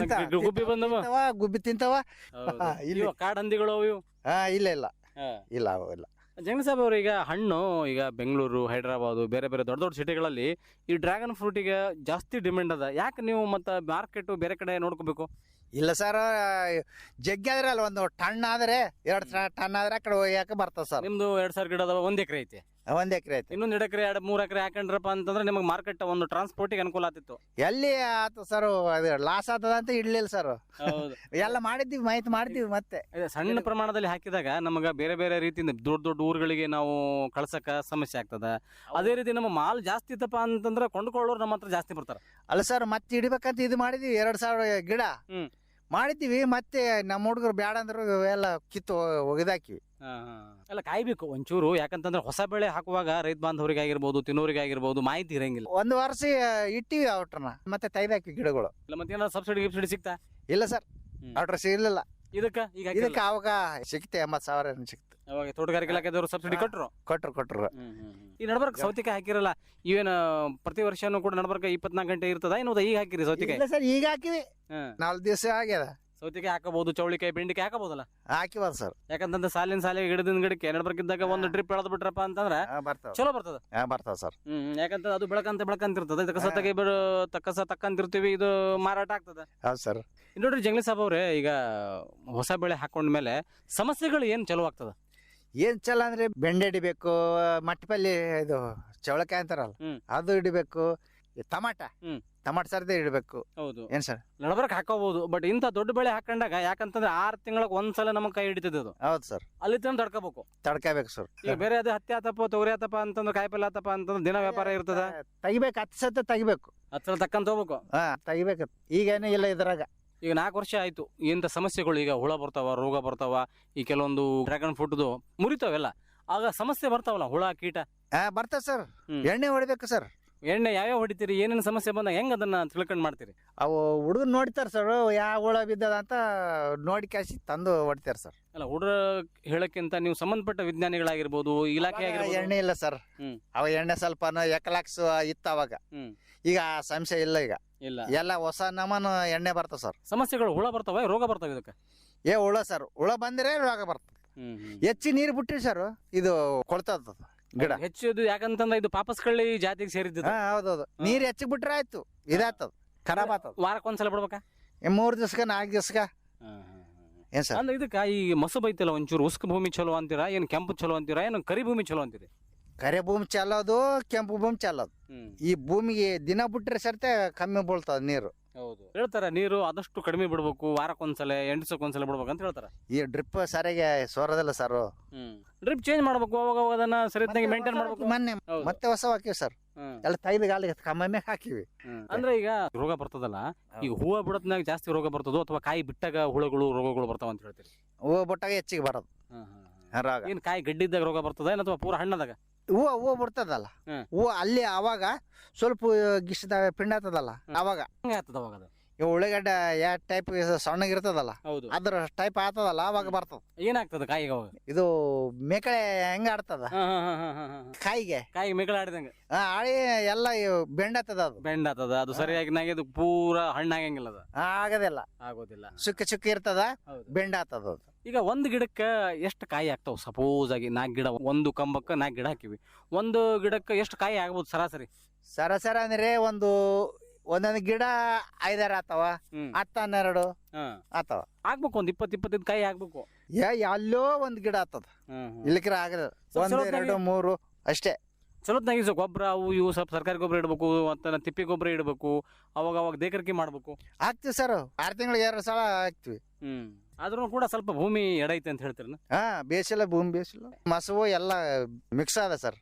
S6: ಗುಬ್ಬಿ ಬಂದವ, ಗುಬ್ಬಿ ತಿಂತಾವ.
S5: ಕಾಡ್ ಹಂದಿಗಳು ಅವು ಇವು?
S6: ಇಲ್ಲ ಇಲ್ಲ ಇಲ್ಲ ಅವು ಇಲ್ಲ.
S5: ಜಂಗ್ಲಿ ಸಾಬ್ ಅವರು ಈಗ ಹಣ್ಣು ಈಗ ಬೆಂಗಳೂರು, ಹೈದರಾಬಾದ್, ಬೇರೆ ಬೇರೆ ದೊಡ್ಡ ದೊಡ್ಡ ಸಿಟಿಗಳಲ್ಲಿ ಈ ಡ್ರ್ಯಾಗನ್ ಫ್ರೂಟಿಗೆ ಜಾಸ್ತಿ ಡಿಮ್ಯಾಂಡ್ ಅದ. ಯಾಕೆ ನೀವು ಮತ್ತೆ ಮಾರ್ಕೆಟ್ ಬೇರೆ ಕಡೆ ನೋಡ್ಕೋಬೇಕು?
S6: ಇಲ್ಲ ಸರ್, ಜಗ್ಗಿ ಆದ್ರೆ ಅಲ್ಲ, ಒಂದು ಟನ್ ಆದ್ರೆ 2 ಟನ್ ಆದ್ರೆ ಆ ಕಡೆ ಒಯ್ಯಾಕ ಬರ್ತದ ಸರ್.
S5: ನಿಮ್ದು 2,000 ಗಿಡ ಅದಾವ, 1 ಎಕರೆ ಐತಿ.
S6: 1 ಎಕರೆ ಐತಿ.
S5: ಇನ್ನೊಂದು 2 ಎಕರೆ 2-3 ಎಕರೆ ಹಾಕೊಂಡ್ರಪ್ಪ ಅಂತಂದ್ರೆ ನಿಮಗೆ ಮಾರ್ಕೆಟ್ ಒಂದು ಟ್ರಾನ್ಸ್ಪೋರ್ಟಿಗೆ ಅನುಕೂಲ ಆಗ್ತಿತ್ತು.
S6: ಎಲ್ಲಿ ಆತ ಸರ್, ಅದು ಲಾಸ್ ಆಗ್ತದ ಅಂತ ಇಡ್ಲಿಲ್ಲ ಸರ್.
S5: ಹೌದು,
S6: ಎಲ್ಲ ಮಾಡಿದ್ವಿ, ಮಾಹಿತಿ ಮಾಡಿದ್ವಿ. ಮತ್ತೆ
S5: ಸಣ್ಣ ಪ್ರಮಾಣದಲ್ಲಿ ಹಾಕಿದಾಗ ನಮಗೆ ಬೇರೆ ಬೇರೆ ರೀತಿಯಿಂದ ದೊಡ್ಡ ದೊಡ್ಡ ಊರುಗಳಿಗೆ ನಾವು ಕಳ್ಸಕ ಸಮಸ್ಯೆ ಆಗ್ತದ. ಅದೇ ರೀತಿ ನಮ್ಮ ಮಾಲ್ ಜಾಸ್ತಿ ಇತ್ತಪ್ಪ ಅಂತಂದ್ರೆ ಕೊಂಡ್ಕೊಳ್ಳೋರು ನಮ್ಮ ಹತ್ರ ಜಾಸ್ತಿ ಬರ್ತಾರೆ.
S6: ಅಲ್ಲ ಸರ್, ಮತ್ತೆ ಇಡ್ಬೇಕಂತ ಇದು ಮಾಡಿದ್ವಿ, 2,000 ಗಿಡ ಮಾಡಿದ್ದೀವಿ. ಮತ್ತೆ ನಮ್ಮ ಹುಡುಗರು ಬ್ಯಾಡ ಅಂದ್ರು ಎಲ್ಲ ಕಿತ್ತು ಒಗೆದಾಕಿವಿ.
S5: ಎಲ್ಲ ಕಾಯ್ಬೇಕು ಒಂಚೂರು. ಯಾಕಂತಂದ್ರೆ ಹೊಸ ಬೆಳೆ ಹಾಕುವಾಗ ರೈತ ಬಾಂಧವರಿಗೆ ಆಗಿರ್ಬೋದು, ತಿನ್ನೋರಿಗೆ ಆಗಿರ್ಬೋದು, ಮಾಹಿತಿ ಇರಂಗಿಲ್ಲ.
S6: 1 ವರ್ಷ ಇಟ್ಟಿವಿ ಔಟ್ರನ್ನ, ಮತ್ತೆ ತೆಗ್ದಾಕಿ ಗಿಡಗಳು.
S5: ಇಲ್ಲ ಮತ್ತೆ ಏನಾದ್ರು ಸಬ್ಸಿಡಿ ಸಿಗ್ತಾ?
S6: ಇಲ್ಲ ಸರ್, ಔಟ್ರ ಸಿಗ್ಲಿಲ್ಲ.
S5: ಇದಕ್ಕೆ
S6: ಅವಾಗ ಸಿಕ್ತೆ 80,000 ಸಿಕ್ತು.
S5: ಅವಾಗ ತೋಟಗಾರಿಕೆ ಇಲಾಖೆದವರು ಸಬ್ಸಿಡಿ
S6: ಕೊಟ್ರು.
S5: ಈ ನಡಬರ್ಕ ಸೌತಿಕಾಯಿ ಹಾಕಿರಲ್ಲ, ಇವೇನು ಪ್ರತಿ ವರ್ಷನೂ ಕೂಡ ನಡಬರ್ಕ 24 ಗಂಟೆ ಇರ್ತದ ಏನೋದ? ಈಗ ಹಾಕಿರಿ ಸೌತಿಕಾಯಿ?
S6: ಇಲ್ಲ ಸರ್, ಈಗ ಹಾಕಿವಿ, 4 ದಿವಸ ಆಗ್ಯದ.
S5: ಸೌತಿಕಾಯಿ ಹಾಕಬಹುದು, ಚೌಳಿಕಾಯಿ, ಬೆಂಡಿಕಾಯಿ ಹಾಕಬಹುದಲ್ಲ?
S6: ಹಾಕಿವ ಸರ್.
S5: ಯಾಕಂತಂದ್ರೆ ಸಾಲಿನ ಗಿಡದಿಂದ ಗಿಡಕ್ಕೆ ನಡಬರ್ಕಿದ್ದಾಗ ಒಂದು ಡ್ರಿಪ್ ಎಳೆದ್ ಬಿಟ್ರಪ್ಪ ಅಂತಂದ್ರೆ ಚಲೋ
S6: ಬರ್ತದ ಸರ್.
S5: ಯಾಕಂದ್ರೆ ಅದು ಬೆಳಕಂತಿರ್ತದೆ, ಕಸ ತಕ್ಕಂತಿರ್ತೀವಿ, ಇದು ಮಾರಾಟ ಆಗ್ತದೆ.
S6: ಹೌದು ಸರ್.
S5: ನೋಡ್ರಿ ಜಂಗ್ಲಿ ಸಾಬ್ ಅವ್ರೆ, ಈಗ ಹೊಸ ಬೆಳೆ ಹಾಕೊಂಡ್ಮೇಲೆ ಸಮಸ್ಯೆಗಳು ಏನ್ ಚಲೋ ಆಗ್ತದ?
S6: ಏನ್ ಚಲ ಅಂದ್ರೆ ಬೆಂಡೆ ಹಿಡಿಬೇಕು, ಮಟ್ಟಿಪಲ್ಲಿ ಇದು ಚೌಳಕಾಯಿ ಅಂತಾರಲ್ಲ ಅದು ಹಿಡಿಬೇಕು, ಟಮಾಟ ಸರ್ದೆ ಇಡಬೇಕು.
S5: ಹೌದು,
S6: ಏನ್ ಸರ್
S5: ನಡಬರ್ಕ್ ಹಾಕೋಬಹುದು. ಬಟ್ ಇಂತ ದೊಡ್ಡ ಬೆಳೆ ಹಾಕೊಂಡಾಗ ಯಾಕಂತಂದ್ರೆ 6 ತಿಂಗಳಿಗೆ ಒಂದ್ಸಲ ನಮಗ್ ಕೈ ಹಿಡಿತದೆ ಅದು.
S6: ಹೌದು ಸರ್,
S5: ಅಲ್ಲಿ ತಡ್ಕೋಬೇಕು
S6: ಸರ್.
S5: ಈಗ ಬೇರೆ ಅದು ಹತ್ತಿ ಆತಪ್ಪ, ತೊಗರಿ ಆತಪ್ಪ ಅಂತಂದ್ರೆ, ಕಾಯಿಪಲ್ಲೆ ಆತಪ್ಪ ಅಂತಂದ್ರೆ ದಿನ ವ್ಯಾಪಾರ ಇರ್ತದ.
S6: ತೆಗಿಬೇಕು, 10 ಸತ ತೆಗಿಬೇಕು,
S5: 10 ಸಲ ತಕ್ಕಂತ ಹೋಗ್ಬೇಕು.
S6: ತೆಗಿಬೇಕು. ಈಗೇನು ಇಲ್ಲ ಇದ್ರಾಗ.
S5: ಈಗ 4 ವರ್ಷ ಆಯ್ತು, ಇಂಥ ಸಮಸ್ಯೆಗಳು, ಈಗ ಹುಳ ಬರ್ತಾವ, ರೋಗ ಬರ್ತಾವ, ಈ ಕೆಲವೊಂದು ಡ್ರ್ಯಾಗನ್ ಫ್ರೂಟ್ದು ಮುರಿತಾವೆಲ್ಲ, ಆಗ ಸಮಸ್ಯೆ ಬರ್ತಾವಲ್ಲ, ಹುಳ ಕೀಟ
S6: ಬರ್ತಾವ ಸರ್. ಎಣ್ಣೆ ಹೊಡಿಬೇಕು ಸರ್.
S5: ಎಣ್ಣೆ ಯಾವ್ಯಾವ ಹೊಡಿತೀರಿ? ಏನೇನು ಸಮಸ್ಯೆ ಬಂದಾಗ ಹೆಂಗ್ ಅದನ್ನ ತಿಳ್ಕೊಂಡ್ ಮಾಡ್ತೀರಿ?
S6: ಅವು ಹುಡುಗರು ನೋಡ್ತಾರ ಸರ್, ಯಾವ ಹುಳ ಬಿದ್ದದ ಅಂತ ನೋಡಿ ಕಾಸಿ ತಂದು ಹೊಡಿತಾರ ಸರ್.
S5: ಅಲ್ಲ, ಹುಡುಗ ಹೇಳಕ್ಕಿಂತ ನೀವು ಸಂಬಂಧಪಟ್ಟ ವಿಜ್ಞಾನಿಗಳಾಗಿರ್ಬೋದು, ಇಲಾಖೆ
S6: ಎಣ್ಣೆ ಇಲ್ಲ ಸರ್. ಅವ ಎಣ್ಣೆ ಸ್ವಲ್ಪ ಎಕಲಾಕ್ಸ್ ಇತ್ತು ಅವಾಗ. ಈಗ ಸಮಸ್ಯೆ ಇಲ್ಲ, ಈಗ
S5: ಇಲ್ಲ,
S6: ಎಲ್ಲ ಹೊಸ ನಮನ ಎಣ್ಣೆ ಬರ್ತಾವ ಸರ್.
S5: ಸಮಸ್ಯೆಗಳು ಹುಳ ಬರ್ತಾವ, ರೋಗ ಬರ್ತಾವ ಇದಕ್ಕೆ?
S6: ಹುಳ ಸರ್, ಹುಳ ಬಂದ್ರೆ ರೋಗ ಬರ್ತದೆ. ಹೆಚ್ಚು ನೀರು ಬಿಟ್ರಿ ಸರ್, ಇದು ಕೊಳ್ತದ ಗಿಡ
S5: ಹೆಚ್ಚು. ಇದು ಯಾಕಂತಂದ್ರೆ ಇದು ಪಾಪಸ್ಕಳ್ಳಿ ಜಾತಿಗೆ ಸೇರಿದ್ದು.
S6: ಹೌದೌದು, ನೀರ್ ಹೆಚ್ಚು ಬಿಟ್ರೆ ಆಯ್ತು, ಇದಾಗ್ತದ, ಖರಾಬ್ ಆಗ್ತದ.
S5: ವಾರಕ್ಕೊಂದ್ಸಲ ಬಿಡ್ಬೇಕಾ?
S6: 3 ದಿವ್ಸಕ್ಕ 4 ದಿವ್ಸಕ್ಕ. ಏನ್ ಸರ್
S5: ಅಂದ್ರೆ ಇದಕ್ಕ ಈ ಮಸು ಬೈತಲ್ಲ ಒಂಚೂರು, ಉಸ್ಕ ಭೂಮಿ ಚಲೋ ಅಂತೀರಾ, ಏನ್ ಕೆಂಪು ಚಲೋ ಅಂತೀರಾ, ಏನು ಕರಿ ಭೂಮಿ ಚಲೋ ಅಂತೀರಿ?
S6: ಕರೆ ಭೂಮಿ ಚಲ್ಲೋದು, ಕೆಂಪು ಭೂಮಿ ಚಲ್ಲೋದು. ಈ ಭೂಮಿಗೆ ದಿನ ಬಿಟ್ರೆ ಸರ್ತೆ ಕಮ್ಮಿ ಬೀಳ್ತದ ನೀರು.
S5: ಹೌದು, ಹೇಳ್ತಾರ ನೀರು ಆದಷ್ಟು ಕಡಿಮೆ ಬಿಡ್ಬೇಕು, ವಾರಕ್ಕೊಂದ್ಸಲ 8 ದಿವಸಕ್ಕೊಂದ್ಸಲ ಬಿಡ್ಬೇಕು ಅಂತ ಹೇಳ್ತಾರ.
S6: ಈ ಡ್ರಿಪ್ ಸರಿಯಾಗಿ ಸೋರೋದಿಲ್ಲ ಸರ್.
S5: ಡ್ರಿಪ್ ಚೇಂಜ್ ಮಾಡ್ಬೇಕು, ಅವಾಗ ಅದನ್ನ ಸರಿಯಾಗಿ ಮೇಂಟೈನ್ ಮಾಡ್ಬೇಕು.
S6: ಮೊನ್ನೆ ಮತ್ತೆ ಹೊಸ ಹಾಕಿವಿ ಸರ್, ಎಲ್ಲ ತೆಗೆದು ಗಾಲಿಗೆ ಕಮ್ಮಿ ಹಾಕಿವಿ.
S5: ಅಂದ್ರೆ ಈಗ ರೋಗ ಬರ್ತದಲ್ಲ, ಈಗ ಹೂವು ಬಿಡತ್ನಾಗ ಜಾಸ್ತಿ ರೋಗ ಬರ್ತದೋ ಅಥವಾ ಕಾಯಿ ಬಿಟ್ಟಾಗ ಹುಳುಗಳು ರೋಗಗಳು ಬರ್ತಾವ ಅಂತ ಹೇಳ್ತೀರಿ?
S6: ಹೂವು ಬಿಟ್ಟಾಗ ಹೆಚ್ಚಿಗೆ ಬರೋದು ರೋಗ.
S5: ಏನ್ ಕಾಯಿ ಗಡ್ಡಿದ್ದಾಗ ರೋಗ ಬರ್ತದ ಅಥವಾ ಪೂರ ಹಣ್ಣದಾಗ?
S6: ಹೂವು ಬಿಡ್ತದಲ್ಲ, ಹೂವು ಅಲ್ಲಿ ಅವಾಗ ಸ್ವಲ್ಪ ಗಿಷ್ಟದ ಪಿಂಡ ಆಗ್ತದಲ್ಲ, ಅವಾಗ
S5: ಆಗ್ತದ. ಅವಾಗ ಅದು
S6: ಉಳ್ಳಾಗಡ್ಡೆ ಯಾವ ಟೈಪ್ ಸಣ್ಣಗಿರ್ತದಲ್ಲ, ಅದ್ರ ಟೈಪ್ ಆಗ್ತದಲ್ಲ, ಅವಾಗ ಬರ್ತದ.
S5: ಏನಾಗ್ತದ ಕಾಯಿಗೆ ಅವಾಗ?
S6: ಇದು ಮೇಕಳೆ ಹೆಂಗ ಆಡ್ತದ ಕಾಯಿಗೆ
S5: ಮೇಕಳೆ ಆಡಿದಂಗ
S6: ಆಡಿ ಎಲ್ಲ ಬೆಂಡಾತದ, ಅದು
S5: ಬೆಂಡಾತದ. ಅದು ಸರಿಯಾಗಿ ನಾಗಿದ್ದು ಪೂರಾ ಹಣ್ಣಾಗಂಗಿಲ್ಲ, ಅದು
S6: ಆಗದಿಲ್ಲ,
S5: ಆಗೋದಿಲ್ಲ.
S6: ಚುಕ್ಕ ಇರ್ತದ, ಬೆಂಡಾತದ. ಅದು
S5: ಈಗ ಒಂದ್ ಗಿಡಕ್ಕ ಎಷ್ಟು ಕಾಯಿ ಆಗ್ತಾವ? ಸಪೋಸ್ ಆಗಿ 4 ಗಿಡ, ಒಂದು ಕಂಬಕ್ಕ 4 ಗಿಡ ಹಾಕಿವಿ, ಒಂದು ಗಿಡಕ್ಕ ಎಷ್ಟು ಕಾಯಿ ಆಗ್ಬೋದು ಸರಾಸರಿ?
S6: ಸರಾಸರಿ ಅಂದ್ರೆ ಒಂದೊಂದು ಗಿಡ 5-6 ಆತಾವ, 10-12 ಆತಾವ.
S5: ಆಗ್ಬೇಕು, ಒಂದ್ 20-25 ಕಾಯಿ ಆಗ್ಬೇಕು.
S6: ಎಲ್ಲೋ ಒಂದ್ ಗಿಡ ಆತದ, ಇಲ್ಲಕ್ರ ಆಗದ 1, 2, 3 ಅಷ್ಟೇ.
S5: ಚಲೋತ್ನಾಗಿ ಗೊಬ್ಬರ ಅವು ಇವು ಸ್ವಲ್ಪ ಸರ್ಕಾರಿ ಗೊಬ್ಬರ ಇಡಬೇಕು ಮತ್ತು ತಿಪ್ಪಿ ಗೊಬ್ಬರ ಇಡಬೇಕು, ಅವಾಗ ದೇಕರಿಕೆ ಮಾಡಬೇಕು.
S6: ಹಾಕ್ತಿವಿ ಸರ್, 6 ತಿಂಗಳಿಗೆ 2 ಸಲ ಹಾಕ್ತಿವಿ.
S5: ಆದ್ರೂ ಕೂಡ ಸ್ವಲ್ಪ ಭೂಮಿ ಎಡೈತೆ ಅಂತ ಹೇಳ್ತೀರ.
S6: ಬೇಸಿಲ್ಲ, ಭೂಮಿ ಬೇಸಿಲ್ಲ, ಮಸವು ಎಲ್ಲ ಮಿಕ್ಸ್ ಅದ ಸರ್.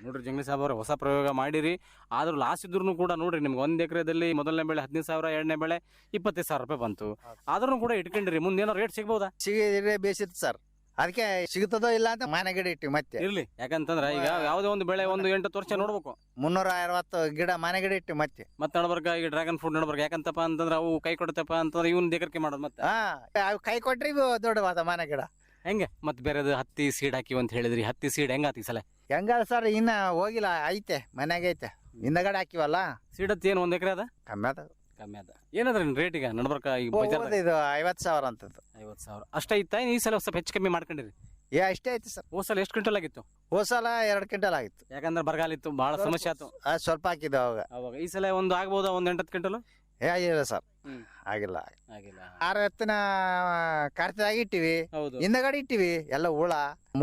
S5: ನೋಡ್ರಿ ಜಂಗ್ಲಿ ಸಾಬ್ ಅವ್ರೆ, ಹೊಸ ಪ್ರಯೋಗ ಮಾಡಿರಿ. ಆದ್ರೂ ಲಾಸ್ ಇದ್ರು ಕೂಡ ನೋಡ್ರಿ, ನಿಮ್ಗೆ 1 ಎಕರೆದಲ್ಲಿ ಮೊದಲನೇ ಬೆಳೆ 15,000, ಎರಡನೇ ಬೆಳೆ 25,000 ರೂಪಾಯಿ ಬಂತು. ಆದ್ರೂ ಕೂಡ ಇಟ್ಕೊಂಡ್ರಿ, ಮುಂದೆ ಏನೋ ರೇಟ್ ಸಿಗ್ಬೋದಾ?
S6: ಸಿಗೇ ಬೇಸಿತ್ತು ಸರ್, ಅದಕ್ಕೆ ಸಿಗುತ್ತದೋ ಇಲ್ಲ ಅಂತ ಮನೆ ಗಿಡ ಇಟ್ಟಿವಿ. ಮತ್ತೆ
S5: ಇರ್ಲಿ, ಯಾಕಂತಂದ್ರೆ ಈಗ ಯಾವುದೇ ಒಂದು ಬೆಳೆ 1-8 ವರ್ಷ ನೋಡ್ಬೇಕು.
S6: 360 ಗಿಡ ಮನೆ ಗಿಡ ಇಟ್ಟಿವಿ. ಮತ್ತೆ
S5: ನಡ್ಬರ್ಕ ಈಗ ಡ್ರ್ಯಾಗನ್ ಫ್ರೂಟ್ ನಡ್ಬರ್ಕ, ಯಾಕಂತಪ್ಪ ಅಂತಂದ್ರೆ ಅವು ಕೈ ಕೊಡ್ತಪ್ಪ ಅಂತಂದ್ರೆ ಇವನ್ ದೇಕರಿಕೆ ಮಾಡೋದು. ಮತ್ತೆ
S6: ಅವು ಕೈ ಕೊಟ್ರಿ ದೊಡ್ಡವಾದ ಮನೆ ಗಿಡ.
S5: ಹೆಂಗೆ ಮತ್ತೆ ಬೇರೆದು ಹತ್ತಿ ಸೀಡ್ ಹಾಕಿವಿ ಅಂತ ಹೇಳಿದ್ರಿ, ಹತ್ತಿ ಸೀಡ್ ಹೆಂಗಾತಿ ಸಲ?
S6: ಹೆಂಗದ ಸರ್, ಇನ್ನ ಹೋಗಿಲ್ಲ, ಐತೆ ಮನೆಗೆ ಐತೆ. ಹಿಂದಗಡೆ ಹಾಕಿವಲ್ಲ
S5: ಸೀಡ್ ಹತ್ತಿ ಏನು 1 ಎಕರೆ ಅದ?
S6: ಕಮ್ಮಿ ಅದ.
S5: ಏನದ್ರಿ ರೇಟ್ ಈಗ ನಡ್ಬರ್ಕ? ಈಗ
S6: ಇದು 50,000 ಅಂತದ್ದು.
S5: 50,000 ಅಷ್ಟೇ ಇತ್ತ? ಈ ಸಲ ಸ್ವಲ್ಪ ಹೆಚ್ಚು ಕಮ್ಮಿ ಮಾಡ್ಕೊಂಡಿರಿ?
S6: ಅಷ್ಟೇ ಐತಿ ಸರ್.
S5: ಹೋದ್ ಸಲ ಎಷ್ಟು ಕ್ವಿಂಟಲ್ ಆಗಿತ್ತು?
S6: ಹೋದ್ ಸಲ 2 ಕ್ವಿಂಟಲ್ ಆಗಿತ್ತು.
S5: ಯಾಕಂದ್ರೆ ಬರಗಾಲ ಇತ್ತು, ಬಹಳ ಸಮಸ್ಯೆ ಆಯ್ತು.
S6: ಸ್ವಲ್ಪ ಹಾಕಿದ್ದು
S5: ಅವಾಗ. ಈ ಸಲ ಒಂದು ಆಗ್ಬೋದಾ 1-8 ಕ್ವಿಂಟಲ್?
S6: ಇಲ್ಲ ಸರ್, ಆಗಿಲ್ಲ. 6 ಎತ್ತಿನ ಕಾರ್ತಿಯಾಗಿ ಇಟ್ಟಿವಿ, ಹಿಂದಗಡೆ ಇಟ್ಟಿವಿ, ಎಲ್ಲ ಹುಳ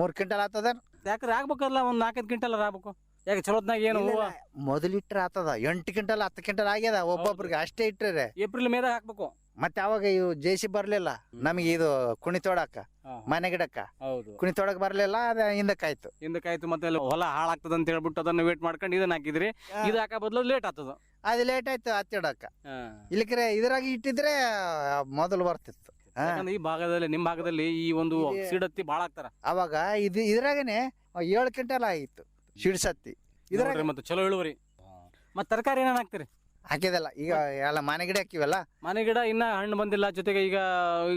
S6: 3 ಕ್ವಿಂಟಲ್ ಆಗ್ತದ.
S5: ಯಾಕಂದ್ರೆ ಆಗ್ಬೇಕಲ್ಲ, 1-4 ಕ್ವಿಂಟಲ್ ಆಗ್ಬೇಕು. ಯಾಕೆ ಚಲೋತ್ನಾಗ ಏನು
S6: ಮೊದಲಿಟ್ರೆ ಆಗ್ತದ 8 ಕ್ವಿಂಟಲ್ 10 ಕ್ವಿಂಟಲ್ ಆಗ್ಯದ ಒಬ್ಬೊಬ್ರಿಗೆ. ಅಷ್ಟೇ ಇಟ್ರೆ
S5: ಏಪ್ರಿಲ್ ಮೇದಾಗ ಹಾಕ್ಬೇಕು.
S6: ಮತ್ತೆ ಅವಾಗ ಇವು ಜೇಸಿ ಬರ್ಲಿಲ್ಲ ನಮಗೆ, ಇದು ಕುಣಿ ತೋಡಕ್ಕ ಮನೆ ಗಿಡಕ್ಕ ಕುಣಿ ತೋಡಕ್ ಬರ್ಲಿಲ್ಲ. ಅದ ಹಿಂದಕ್ಕಾಯ್ತು. ಮತ್ತೆ ಹೊಲ ಹಾಳಾಗ್ತದ ಅಂತ ಹೇಳ್ಬಿಟ್ಟು ಅದನ್ನ ವೇಟ್ ಮಾಡ್ಕೊಂಡು ಇದನ್ನ ಹಾಕಿದ್ರಿ. ಇದು ಹಾಕ ಬದಲು ಲೇಟ್ ಆಗ್ತದ. ಅದು ಲೇಟ್ ಆಯ್ತು ಹತ್ತಿಡಕ್ಕ. ಇಲ್ಲಿಕ್ರೆ ಇದ್ರಾಗ ಇಟ್ಟಿದ್ರೆ ಮೊದಲು ಬರ್ತಿತ್ತು.
S5: ಈ ಭಾಗದಲ್ಲಿ, ನಿಮ್ ಭಾಗದಲ್ಲಿ ಈ ಒಂದು ಸಿಡತ್ತಿ ಬಾಳ ಹಾಕ್ತಾರ.
S6: ಅವಾಗ ಇದ್ರಾಗನೆ 7 ಕ್ವಿಂಟಲ್ ಆಗಿತ್ತು ಸಿಡ್ಸತ್ತಿ.
S5: ಇದ್ರಾಗ ಮತ್ತೆ ಚಲೋ ಇಳುವರಿ. ಮತ್ತೆ ತರಕಾರಿ ಏನೇನ್ ಹಾಕ್ತಿರಿ?
S6: ಹಾಕಿದಲ್ಲ, ಈಗ ಎಲ್ಲ ಮನೆ ಗಿಡ ಹಾಕಿವಲ್ಲ.
S5: ಮನೆ ಗಿಡ ಇನ್ನ ಹಣ್ಣು ಬಂದಿಲ್ಲ, ಜೊತೆಗೆ ಈಗ